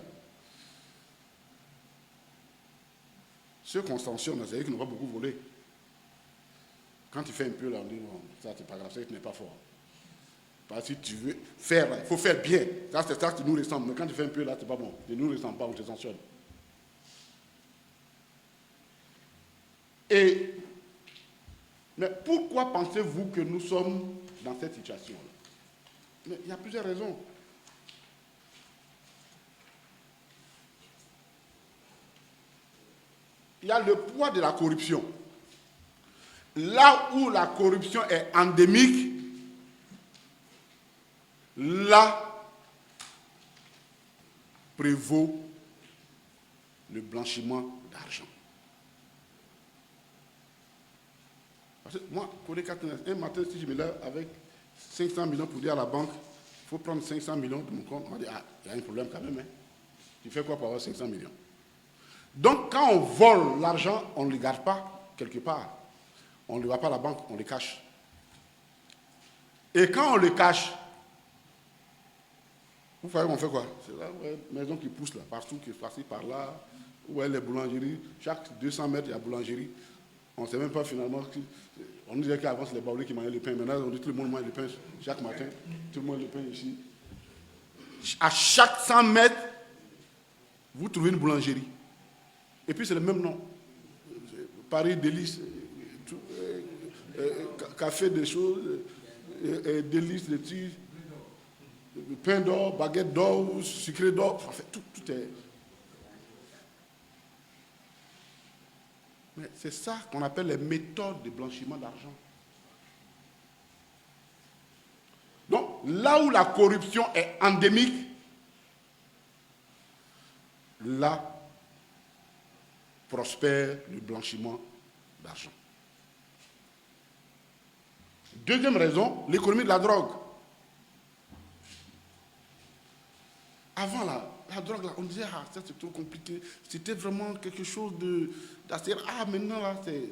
ceux qu'on sanctionne, c'est-à-dire qu'ils n'ont pas beaucoup volé. Quand tu fais un peu, là, on dit: non, ça, c'est pas grave, ça, tu n'es pas fort. Parce que si tu veux faire, il faut faire bien. Ça, c'est ça qui nous ressemble. Mais quand tu fais un peu, là, c'est pas bon. Ne nous ressemble pas, on te sanctionne. Mais pourquoi pensez-vous que nous sommes dans cette situation-là? Mais il y a plusieurs raisons. Il y a le poids de la corruption. Là où la corruption est endémique, là prévaut le blanchiment d'argent. Parce que moi, pour les 4 un matin, si je me lève avec 500 millions pour dire à la banque: il faut prendre 500 millions de mon compte, on m'a dit: ah, il y a un problème quand même. Hein. Tu fais quoi pour avoir 500 millions? Donc, quand on vole l'argent, on ne le garde pas quelque part. On ne le va pas à la banque, on le cache. Et quand on le cache, vous savez, on fait quoi? C'est là, ouais, maison qui pousse là, partout, qui est passée par là, où est les boulangeries. Chaque 200 mètres, il y a boulangerie. On ne sait même pas finalement. On nous disait qu'avant, c'est les Baoulés qui mangeaient le pain. Maintenant, on dit que tout le monde mange le pain chaque matin. Tout le monde le pain ici. À chaque 100 mètres, vous trouvez une boulangerie. Et puis, c'est le même nom. Paris Délices, café des choses, délices de tir, pain d'or, baguette d'or, sucré d'or. En fait, tout est... Mais c'est ça qu'on appelle les méthodes de blanchiment d'argent. Donc, là où la corruption est endémique, là prospère le blanchiment d'argent. Deuxième raison, l'économie de la drogue. Avant, la la drogue, là, on disait, ah, ça c'est trop compliqué. C'était vraiment quelque chose d'assez... Ah, maintenant, là, c'est...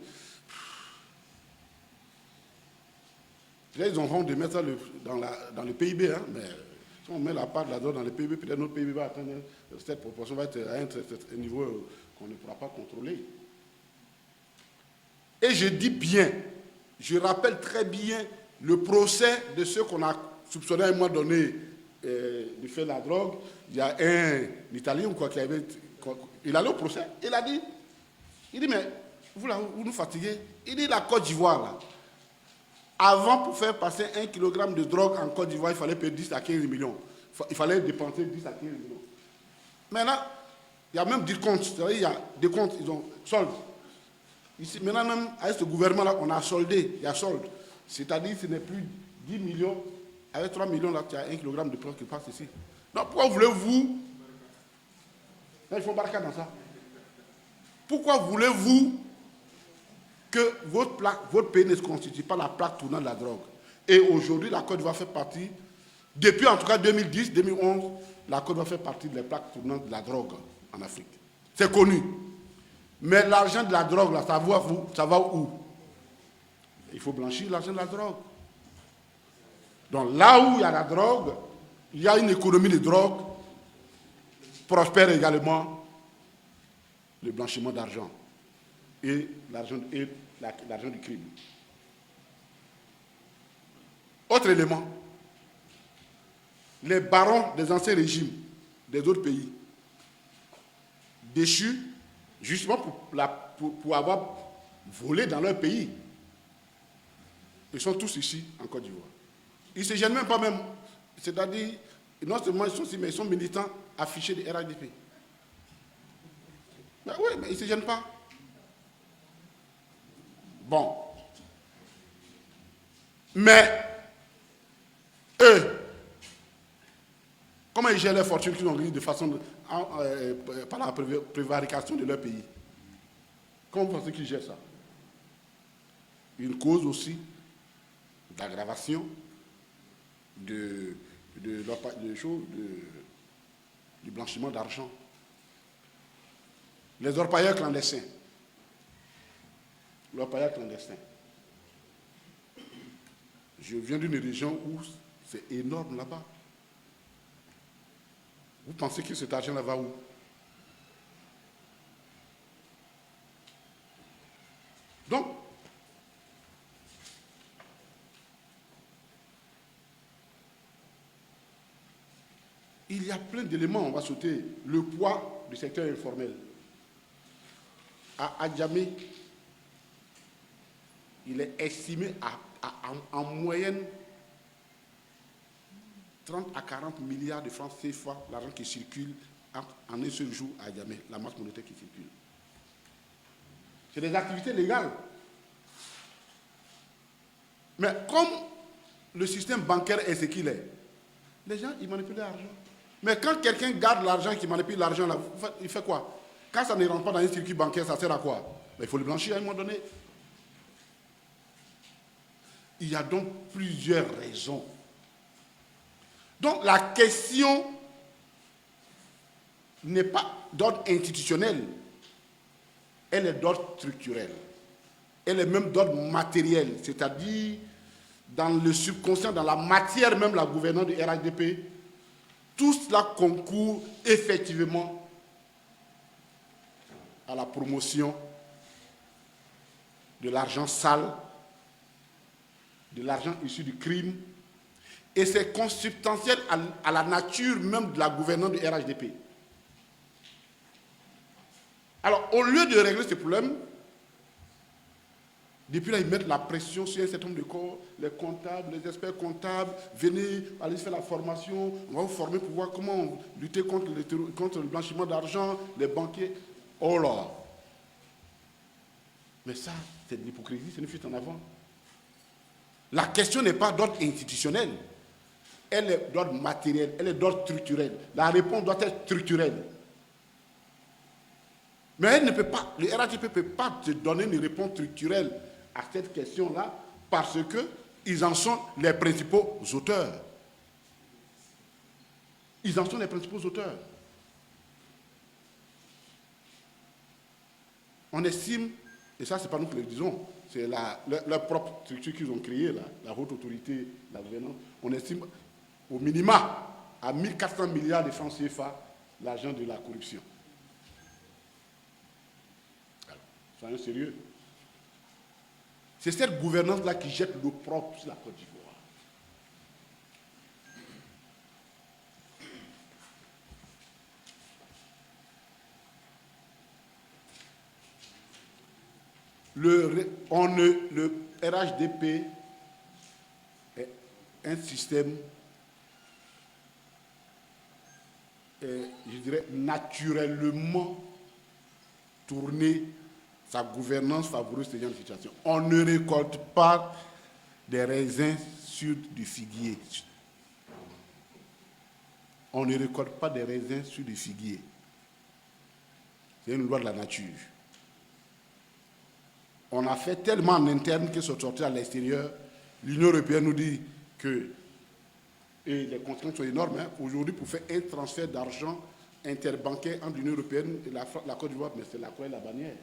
Là, ils auront de mettre ça dans le PIB, hein, mais si on met la part de la drogue dans le PIB, peut-être notre PIB va atteindre, cette proportion va être à un niveau qu'on ne pourra pas contrôler. Et je dis bien, je rappelle très bien le procès de ceux qu'on a soupçonné à un moment donné de faire la drogue. Il y a un Italien ou quoi qui avait... Il allait au procès, il a dit, mais vous là, vous nous fatiguez. Il dit, la Côte d'Ivoire, là, avant, pour faire passer 1 kg de drogue en Côte d'Ivoire, il fallait payer 10 à 15 millions. Il fallait dépenser 10 à 15 millions. Maintenant, il y a même des comptes. C'est-à-dire, il y a des comptes, ils ont solde. Ici, maintenant, même avec ce gouvernement-là, on a soldé, il y a solde. C'est-à-dire, ce n'est plus 10 millions. Avec 3 millions, là, tu as 1 kg de preuve qui passe ici. Donc, pourquoi voulez-vous... Là, il faut embarquer dans ça. Pourquoi voulez-vous que votre pays ne se constitue pas la plaque tournante de la drogue? Et aujourd'hui, la Côte d'Ivoire fait partie, depuis en tout cas 2010, 2011, la Côte d'Ivoire fait partie des plaques tournantes de la drogue en Afrique. C'est connu. Mais l'argent de la drogue, là, ça va où? Il faut blanchir l'argent de la drogue. Donc là où il y a la drogue, il y a une économie de drogue, prospère également le blanchiment d'argent et l'argent du crime. Autre élément, les barons des anciens régimes des autres pays, déchus justement pour avoir volé dans leur pays, ils sont tous ici en Côte d'Ivoire. Ils ne se gênent même pas même, c'est-à-dire, non seulement ils sont ici, mais ils sont militants affichés de RHDP. Ben oui, mais ils ne se gênent pas. Bon. Mais, eux, comment ils gèrent leur fortune qu'ils ont gagné de façon par la prévarication de leur pays? Comment vous pensez qu'ils gèrent ça? Une cause aussi d'aggravation du blanchiment d'argent. Les orpailleurs clandestins. L'orpailleur clandestin. Je viens d'une région où c'est énorme là-bas. Vous pensez que cet argent-là va où? Donc, il y a plein d'éléments, on va sauter. Le poids du secteur informel. À Adjamé, il est estimé en moyenne 30 à 40 milliards de francs CFA, l'argent qui circule en un seul jour à Adjamé, la masse monétaire qui circule. C'est des activités légales. Mais comme le système bancaire est ce qu'il est, les gens, ils manipulent l'argent. Mais quand quelqu'un garde l'argent, qui manipule l'argent, là, il fait quoi? Quand ça ne rentre pas dans un circuit bancaire, ça sert à quoi? Il faut le blanchir à un moment donné. Il y a donc plusieurs raisons. Donc la question n'est pas d'ordre institutionnel, elle est d'ordre structurel. Elle est même d'ordre matériel, c'est-à-dire dans le subconscient, dans la matière même, la gouvernance du RHDP, tout cela concourt effectivement à la promotion de l'argent sale, de l'argent issu du crime, et c'est consubstantiel à la nature même de la gouvernance du RHDP. Alors, au lieu de régler ce problème, depuis là, ils mettent la pression sur un certain nombre de corps, les comptables, les experts comptables, venez, allez faire la formation, on va vous former pour voir comment lutter contre le blanchiment d'argent, les banquiers. Oh là! Mais ça, c'est de l'hypocrisie, c'est une fuite en avant. La question n'est pas d'ordre institutionnel, elle est d'ordre matériel, elle est d'ordre structurel. La réponse doit être structurelle. Mais elle ne peut pas, le RHDP ne peut pas te donner une réponse structurelle à cette question-là parce qu'ils en sont les principaux auteurs. Ils en sont les principaux auteurs. On estime, et ça, ce n'est pas nous qui le disons, c'est leur propre structure qu'ils ont créée, là, la haute autorité de la gouvernance, on estime au minima à 1400 milliards de francs CFA l'argent de la corruption. Alors, soyons sérieux. C'est cette gouvernance-là qui jette l'eau propre sur la Côte d'Ivoire. Le RHDP est un système, je dirais, naturellement tourné, sa gouvernance favorise ce genre de situation. On ne récolte pas des raisins sur du figuier. On ne récolte pas des raisins sur du figuier. C'est une loi de la nature. On a fait tellement en interne que sont sortis à l'extérieur. L'Union européenne nous dit que, et les contraintes sont énormes, hein, aujourd'hui pour faire un transfert d'argent interbancaire entre l'Union européenne et la Côte d'Ivoire, mais c'est la croix et la bannière.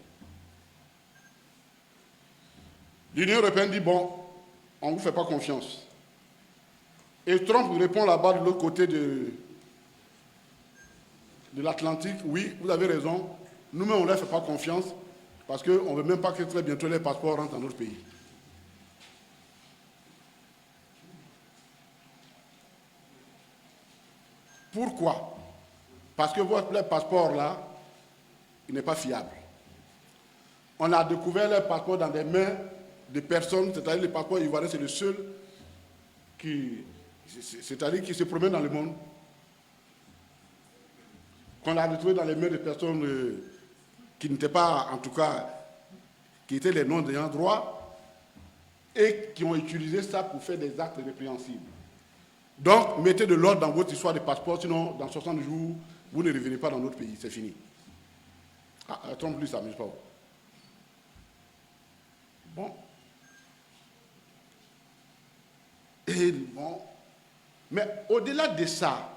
L'Union européenne dit, bon, on ne vous fait pas confiance. Et Trump répond là-bas de l'autre côté de l'Atlantique, oui, vous avez raison, nous-mêmes on ne leur fait pas confiance, parce qu'on ne veut même pas que très bientôt les passeports rentrent dans notre pays. Pourquoi? Parce que votre passeport là, il n'est pas fiable. On a découvert leur passeport dans des mains de personnes, c'est-à-dire le passeport ivoirien, c'est le seul qui se promène dans le monde. Qu'on a retrouvé dans les mains de personnes qui n'étaient pas, en tout cas, qui étaient les noms d'ayant droit et qui ont utilisé ça pour faire des actes répréhensibles. Donc, mettez de l'ordre dans votre histoire de passeport, sinon, dans 60 jours, vous ne revenez pas dans notre pays, c'est fini. Ah, Trump, lui, ça ne s'amuse pas. Bon. Et bon. Mais au-delà de ça,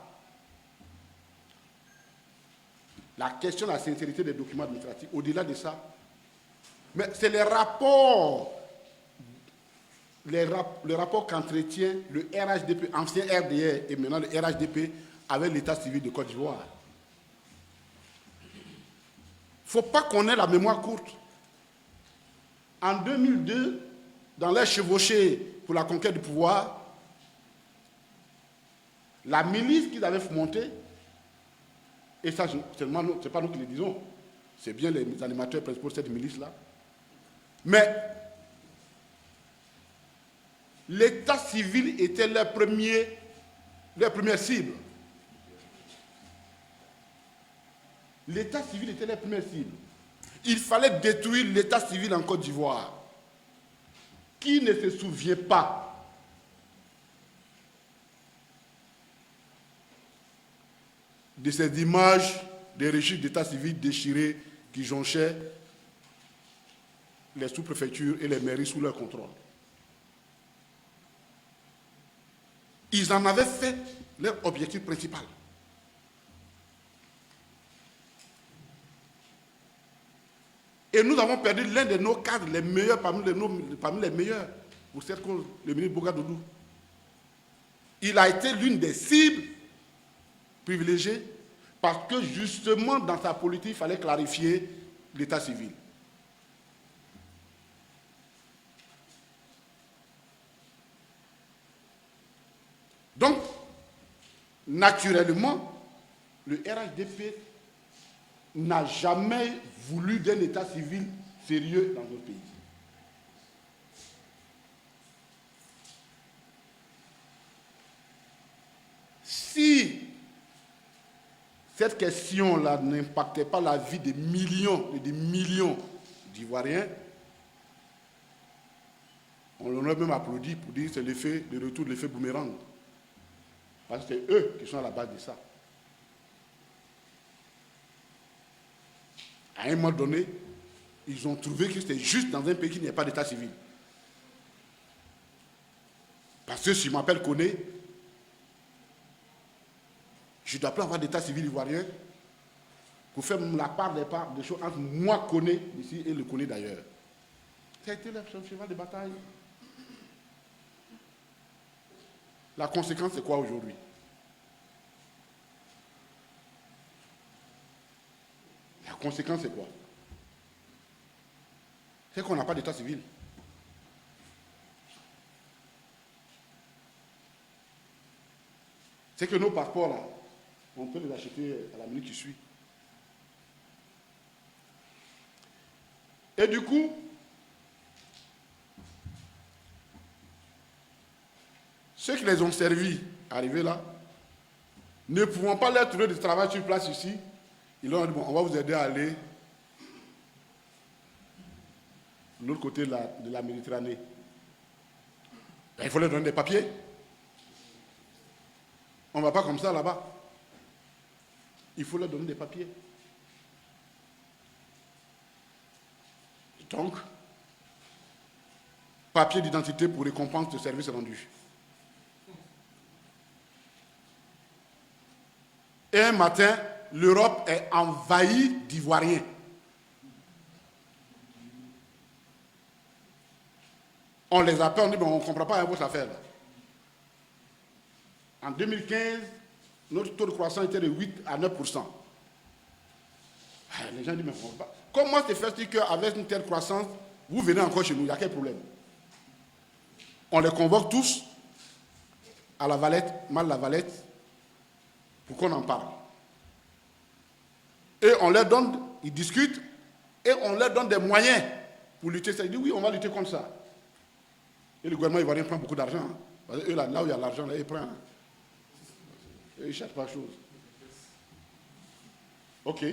la question de la sincérité des documents administratifs, au-delà de ça, mais c'est les rapports qu'entretient le RHDP, ancien RDR et maintenant le RHDP, avec l'état civil de Côte d'Ivoire. Il ne faut pas qu'on ait la mémoire courte. En 2002, dans les chevauchées pour la conquête du pouvoir, la milice qu'ils avaient montée, et ça, ce n'est pas nous qui le disons, c'est bien les animateurs principaux de cette milice-là, mais l'état civil était leur première cible. L'état civil était leur première cible. Il fallait détruire l'état civil en Côte d'Ivoire. Qui ne se souvient pas de ces images des registres d'état civil déchirés qui jonchaient les sous-préfectures et les mairies sous leur contrôle? Ils en avaient fait leur objectif principal. Et nous avons perdu l'un de nos cadres, les meilleurs parmi les meilleurs, pour cette cause, le ministre Bougadoudou. Il a été l'une des cibles privilégiées parce que justement dans sa politique, il fallait clarifier l'état civil. Donc, naturellement, le RHDP n'a jamais voulu d'un état civil sérieux dans notre pays. Si cette question-là n'impactait pas la vie des millions et des millions d'Ivoiriens, on l'aurait même applaudi pour dire que c'est l'effet, le retour de l'effet boomerang. Parce que c'est eux qui sont à la base de ça. À un moment donné, ils ont trouvé que c'était juste dans un pays qui n'y a pas d'état civil. Parce que si je m'appelle Koné, je ne dois pas avoir d'état civil ivoirien. pour faire la part des choses entre moi connais ici et le connais d'ailleurs. Ça a été le cheval de bataille. La conséquence, c'est quoi aujourd'hui? La conséquence, c'est quoi? C'est qu'on n'a pas d'état civil. C'est que nos passeports, là, on peut les acheter à la minute qui suit. Et du coup, ceux qui les ont servis, arrivés là, ne pouvant pas leur trouver de travail sur place ici, ils leur ont dit, bon, on va vous aider à aller de l'autre côté de la Méditerranée. Il faut leur donner des papiers. On ne va pas comme ça là-bas. Il faut leur donner des papiers. Donc, papier d'identité pour récompense de service rendu. Et un matin, l'Europe est envahie d'Ivoiriens. On les appelle, on dit, bon, on ne comprend pas votre affaire. En 2015, notre taux de croissance était de 8 à 9%. Les gens disent, mais comment se fait-il qu'avec une telle croissance, vous venez encore chez nous? Il y a quel problème? On les convoque tous à la Valette, la Valette, pour qu'on en parle. Et on leur donne, ils discutent, et on leur donne des moyens pour lutter. Ils disent, oui, on va lutter contre ça. Et le gouvernement ivoirien prend beaucoup d'argent. Hein. Parce que eux, là où il y a l'argent, là, ils prennent. Hein. Ils ne cherchent pas chose. OK.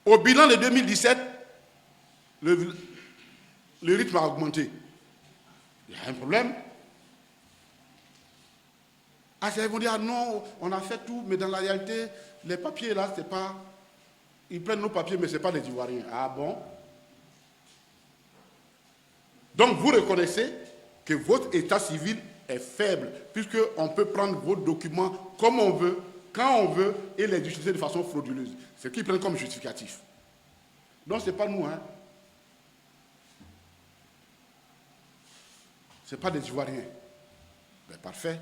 Au bilan de 2017, le rythme a augmenté. Il y a un problème. Ah, ils vont dire, ah non, on a fait tout, mais dans la réalité, les papiers là, c'est pas... Ils prennent nos papiers, mais ce n'est pas des Ivoiriens. Ah bon? Donc vous reconnaissez que votre état civil est faible, puisqu'on peut prendre vos documents comme on veut, quand on veut, et les utiliser de façon frauduleuse. C'est ce qu'ils prennent comme justificatif. Donc ce n'est pas nous, hein. Ce n'est pas des Ivoiriens. Ben, parfait.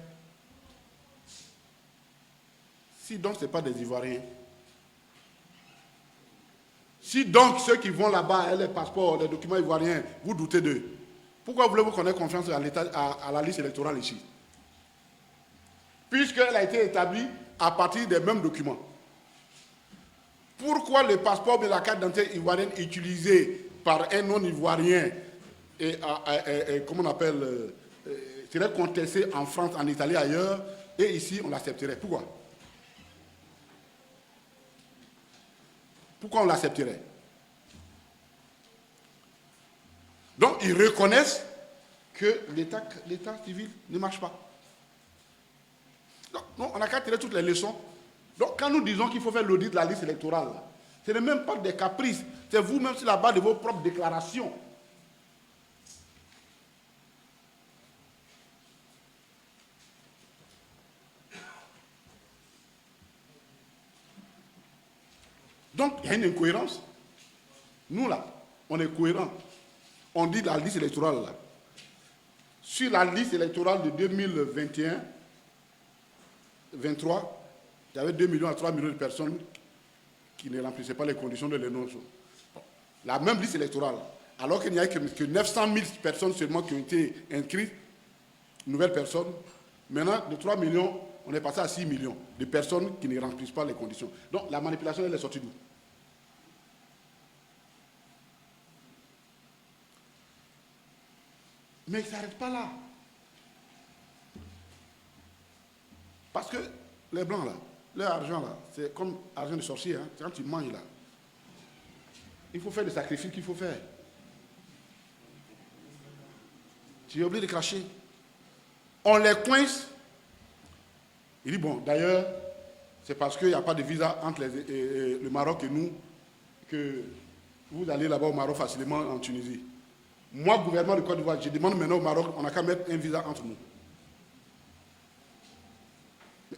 Si donc ce n'est pas des Ivoiriens, si donc ceux qui vont là-bas, les passeports, les documents ivoiriens, vous doutez d'eux, pourquoi voulez-vous qu'on ait confiance à la liste électorale ici? Puisqu'elle a été établie à partir des mêmes documents. Pourquoi le passeport de la carte d'identité ivoirienne utilisée par un non-ivoirien et comment on appelle, serait contesté en France, en Italie, ailleurs, et ici on l'accepterait? Pourquoi? Pourquoi on l'accepterait? Donc, ils reconnaissent que l'état civil ne marche pas. Donc, on n'a qu'à tirer toutes les leçons. Donc, quand nous disons qu'il faut faire l'audit de la liste électorale, ce n'est même pas des caprices. C'est vous-même sur la base de vos propres déclarations. Donc, il y a une incohérence. Nous, là, on est cohérents. On dit la liste électorale, là. Sur la liste électorale de 2021, 23, il y avait 2 millions à 3 millions de personnes qui ne remplissaient pas les conditions de l'énonce. Bon. La même liste électorale, alors qu'il n'y a que 900 000 personnes seulement qui ont été inscrites, nouvelles personnes, maintenant, de 3 millions, on est passé à 6 millions de personnes qui ne remplissent pas les conditions. Donc, la manipulation, elle est sortie d'où? Mais il ne s'arrête pas là. Parce que les Blancs, là, leur argent, là, c'est comme argent de sorcier. Hein. Quand tu manges, là, il faut faire des sacrifices qu'il faut faire. Tu es obligé de cracher. On les coince. Il dit, bon, d'ailleurs, c'est parce qu'il n'y a pas de visa entre le Maroc et nous que vous allez là-bas au Maroc facilement en Tunisie. Moi, gouvernement de Côte d'Ivoire, je demande maintenant au Maroc, on n'a qu'à mettre un visa entre nous.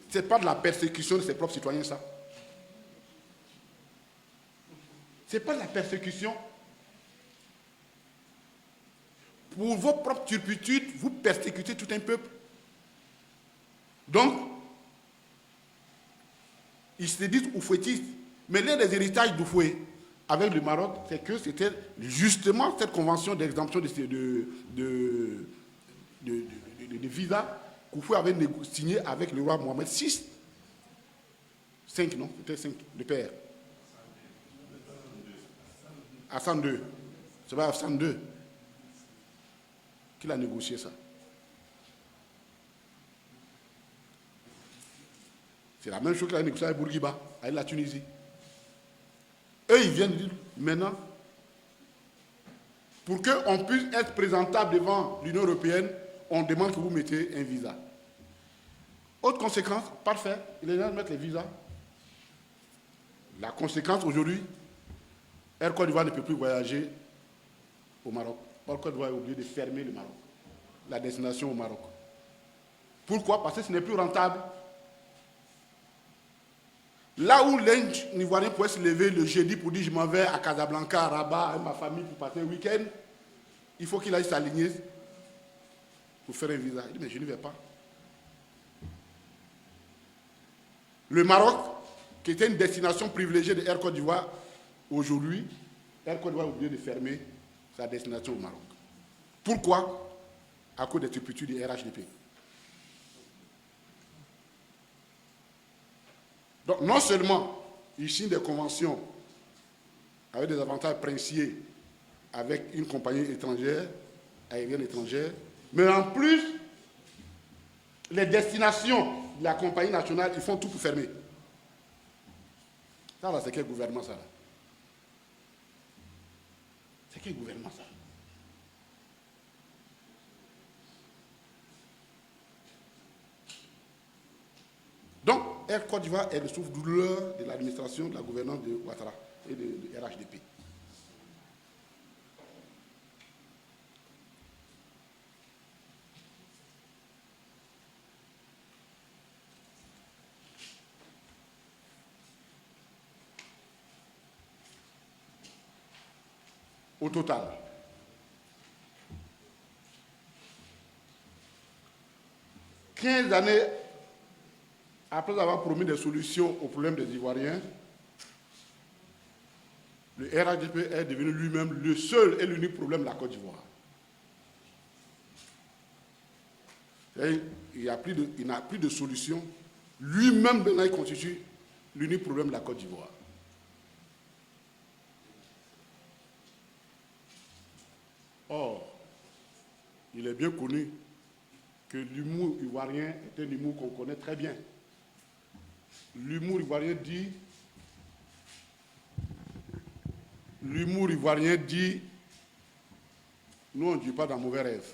Ce n'est pas de la persécution de ses propres citoyens, ça. Ce n'est pas la persécution. Pour vos propres turpitudes, vous persécutez tout un peuple. Donc, ils se disent oufouettistes. Mais l'un des héritages d'Oufoué avec le Maroc, c'est que c'était justement cette convention d'exemption de visa qu'Oufoué avait signé avec le roi Mohamed VI. 5, non? C'était 5, le père. Hassan II. C'est pas Hassan II qu'il a négocié ça. C'est la même chose qu'il a négocié avec Bourguiba, avec la Tunisie. Eux, ils viennent dire maintenant, pour qu'on puisse être présentable devant l'Union européenne, on demande que vous mettez un visa. Autre conséquence, parfait, les gens mettent les visas. La conséquence aujourd'hui, Air Côte d'Ivoire ne peut plus voyager au Maroc. Air Côte d'Ivoire est obligé de fermer le Maroc, la destination au Maroc. Pourquoi? Parce que ce n'est plus rentable. Là où l'un Ivoirien pouvait se lever le jeudi pour dire je m'en vais à Casablanca, à Rabat, avec ma famille pour passer un week-end, il faut qu'il aille s'aligner pour faire un visa. Il dit mais je ne vais pas. Le Maroc, qui était une destination privilégiée de Air Côte d'Ivoire, aujourd'hui, Air Côte d'Ivoire est obligé de fermer sa destination au Maroc. Pourquoi? À cause des turpitudes du RHDP. Donc, non seulement ils signent des conventions avec des avantages princiers avec une compagnie étrangère, aérienne étrangère, mais en plus, les destinations de la compagnie nationale, ils font tout pour fermer. Ça, là, c'est quel gouvernement, ça, là? C'est quel gouvernement, ça? Donc, Air Côte d'Ivoire est le souffle-douleur de l'administration, de la gouvernance de Ouattara et de RHDP. Au total, « 15 années après avoir promis des solutions aux problèmes des Ivoiriens, le RHDP est devenu lui-même le seul et l'unique problème de la Côte d'Ivoire. Il n'a plus de solution. Lui-même, il constitue l'unique problème de la Côte d'Ivoire. Or, il est bien connu que l'humour ivoirien est un humour qu'on connaît très bien. L'humour ivoirien dit, nous on ne dit pas dans mauvais rêve.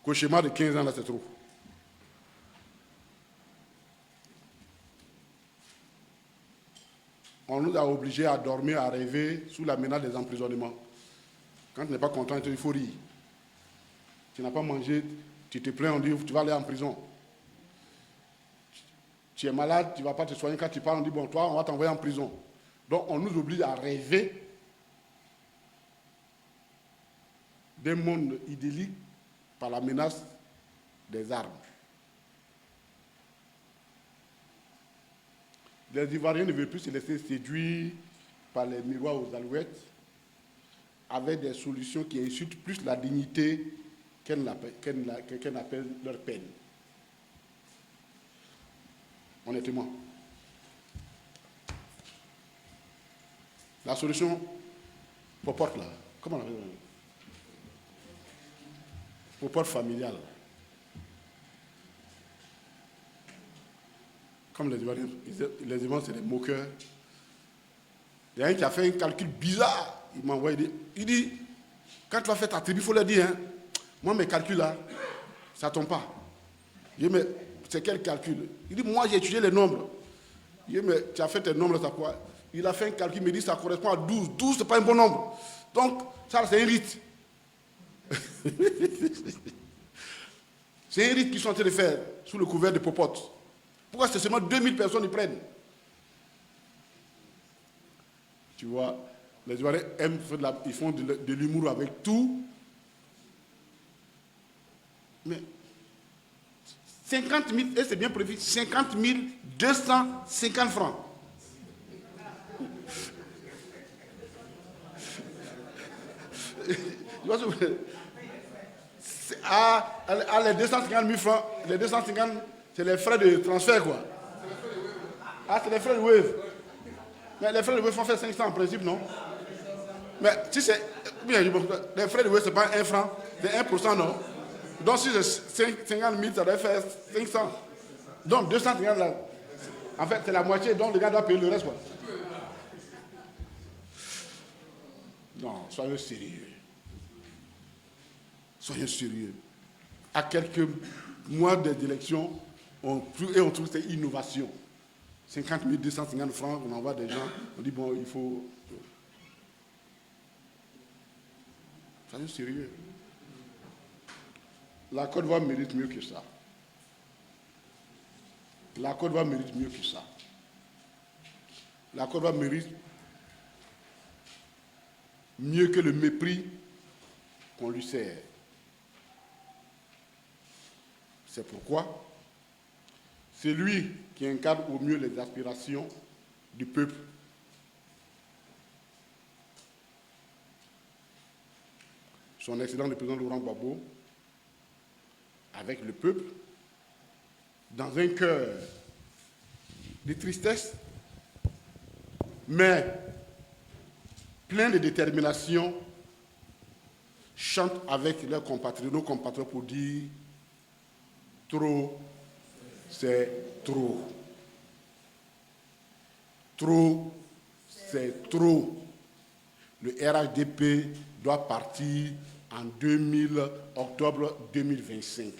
Cauchemar de 15 ans, là, c'est trop. On nous a obligés à dormir, à rêver sous la menace des emprisonnements. Quand tu n'es pas content, il faut rire. Tu n'as pas mangé, tu te plains, on dit tu vas aller en prison. Tu es malade, tu ne vas pas te soigner. Quand tu parles, on dit bon, toi, on va t'envoyer en prison. Donc, on nous oblige à rêver d'un monde idyllique par la menace des armes. Les Ivoiriens ne veulent plus se laisser séduire par les miroirs aux alouettes avec des solutions qui insultent plus la dignité qu'elles appellent leur peine. Honnêtement. La solution Popote là, comment on appelle ça? Popote familial. Comme les Ivoiriens, c'est des moqueurs. Il y a un qui a fait un calcul bizarre. Il m'a envoyé, il dit, quand tu vas faire ta tribu, il faut leur dire, hein, moi mes calculs là, ça ne tombe pas. Je dis, mais c'est quel calcul? Il dit, moi j'ai étudié les nombres. Je dis, mais tu as fait tes nombres, ça quoi? Il a fait un calcul, il me dit, ça correspond à 12. 12, ce n'est pas un bon nombre. Donc, ça, c'est un rite. C'est un rite qu'ils sont en train de faire sous le couvert de Popote. Pourquoi c'est seulement 2000 personnes qui prennent? Tu vois, les Ivoiriens aiment faire ils font de l'humour avec tout. Mais 50 000, et c'est bien prévu, 50 250 francs. Les 250 000 francs, les 250, c'est les frais de transfert, quoi. Ah, c'est les frais de Wave. Mais les frais de Wave font faire 500 en principe, non? Mais si c'est. Bien, les frais de Wave, c'est pas 1 franc, c'est 1%, non? Donc si c'est 50 000, ça doit faire 500. Donc 250 là. En fait, c'est la moitié, donc le gars doit payer le reste, quoi. Non, soyez sérieux. Soyez sérieux. À quelques mois des élections, on trouve cette innovation. 50 250 francs, on envoie des gens, on dit bon, il faut. Soyez sérieux. La Côte d'Ivoire mérite mieux que ça. La Côte d'Ivoire mérite mieux que ça. La Côte d'Ivoire mérite mieux que le mépris qu'on lui sert. C'est pourquoi c'est lui qui incarne au mieux les aspirations du peuple. Son Excellence le président Laurent Gbagbo, avec le peuple, dans un cœur de tristesse, mais plein de détermination, chante avec nos compatriotes pour dire trop, c'est trop. Trop, c'est trop. Le RHDP doit partir en octobre 2025.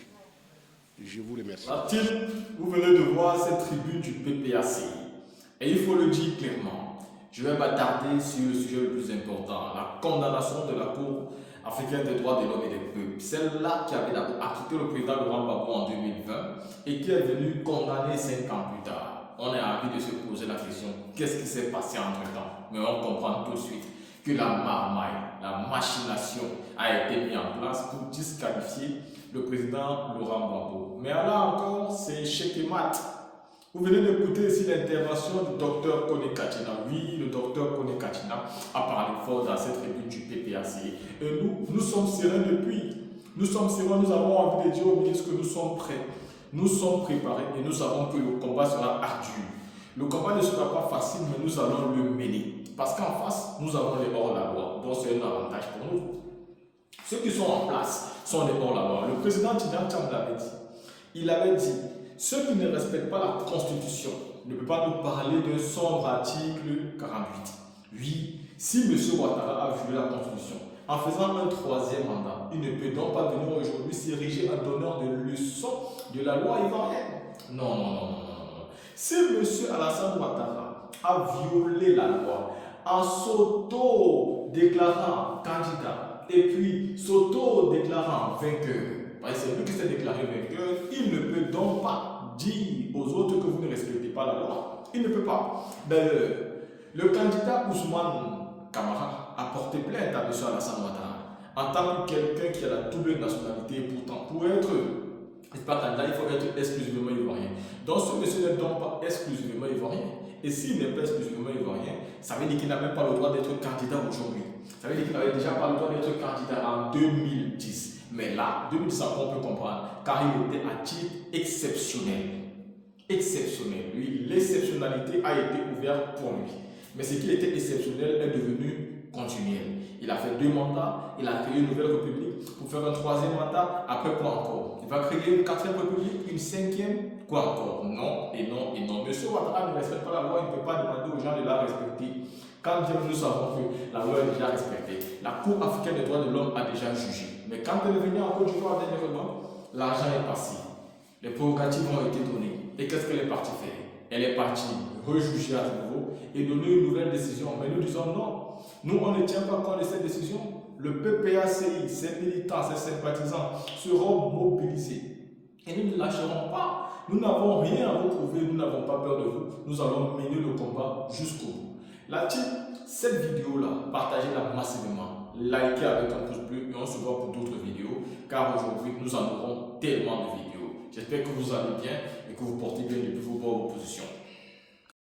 Je vous remercie. Martine, vous venez de voir cette tribune du PPAC. Et il faut le dire clairement. Je vais m'attarder sur le sujet le plus important, la condamnation de la Cour africaine des droits de l'homme et des peuples. Celle-là qui avait d'abord acquitté le président Laurent Gbagbo en 2020 et qui est venue condamner 5 ans plus tard. On a envie de se poser la question, qu'est-ce qui s'est passé entre-temps? Mais on comprend tout de suite que la marmaille, la machination a été mise en place pour disqualifier le président Laurent Gbagbo. Mais là encore, c'est checkmate. Vous venez d'écouter ici l'intervention du docteur Kone Kachina. Oui, le docteur Kone Kachina a parlé fort dans cette tribune du PPAC. Et nous sommes sereins depuis. Nous sommes sereins, nous avons envie de dire au ministre que nous sommes prêts. Nous sommes préparés et nous savons que le combat sera ardu. Le combat ne sera pas facile, mais nous allons le mener. Parce qu'en face, nous avons les hors-la-loi. Donc c'est un avantage pour nous. Ceux qui sont en place sont les hors-la-loi. Le président Tidjane Tcham l'avait dit. Il avait dit, ceux qui ne respectent pas la Constitution ne peuvent pas nous parler d'un sombre article 48. Oui, si M. Ouattara a violé la Constitution en faisant un 3e mandat, il ne peut donc pas venir aujourd'hui s'ériger en donneur de leçons de la loi ivoirienne. Non, non, non, non, non. Si M. Alassane Ouattara a violé la loi en s'auto-déclarant candidat et puis s'auto-déclarant vainqueur, c'est lui qui s'est déclaré vainqueur, il ne peut donc pas dire aux autres que vous ne respectez pas la loi. Il ne peut pas. D'ailleurs, le candidat Ousmane Camara a porté plainte à M. Alassane Ouattara en tant que quelqu'un qui a la double nationalité et pourtant pour être candidat, il faut être exclusivement ivoirien. Donc ce monsieur n'est donc pas exclusivement ivoirien. Et s'il n'est pas exclusivement ivoirien, ça veut dire qu'il n'a même pas le droit d'être candidat aujourd'hui. Ça veut dire qu'il n'avait déjà pas le droit d'être candidat en 2010. Mais là, 2010 encore, on peut comprendre, car il était à titre exceptionnel. Exceptionnel. Lui, l'exceptionnalité a été ouverte pour lui. Mais ce qui était exceptionnel est devenu continuel. Il a fait 2 mandats, il a créé une nouvelle république pour faire un 3e mandat. Après quoi encore? Il va créer une 4e république, une 5e, quoi encore? Non, et non, et non. Monsieur Ouattara ne respecte pas la loi, il ne peut pas demander aux gens de la respecter. Quand bien nous savons que la loi est déjà respectée, la Cour africaine des droits de l'homme a déjà jugé. Mais quand elle est venue en Côte d'Ivoire dernièrement, l'argent est passé. Les prérogatives ont été données. Et qu'est-ce qu'elle est partie faire? Elle est partie rejuger à nouveau et donner une nouvelle décision. Mais nous disons non. Nous, on ne tient pas compte de cette décision. Le PPACI, ses militants, ses sympathisants seront mobilisés. Et nous ne lâcherons pas. Nous n'avons rien à vous prouver, nous n'avons pas peur de vous. Nous allons mener le combat jusqu'au bout. La team, cette vidéo-là, partagez-la massivement, likez avec un pouce bleu et on se voit pour d'autres vidéos car aujourd'hui nous en aurons tellement de vidéos. J'espère que vous allez bien et que vous portez bien depuis vos bonnes positions.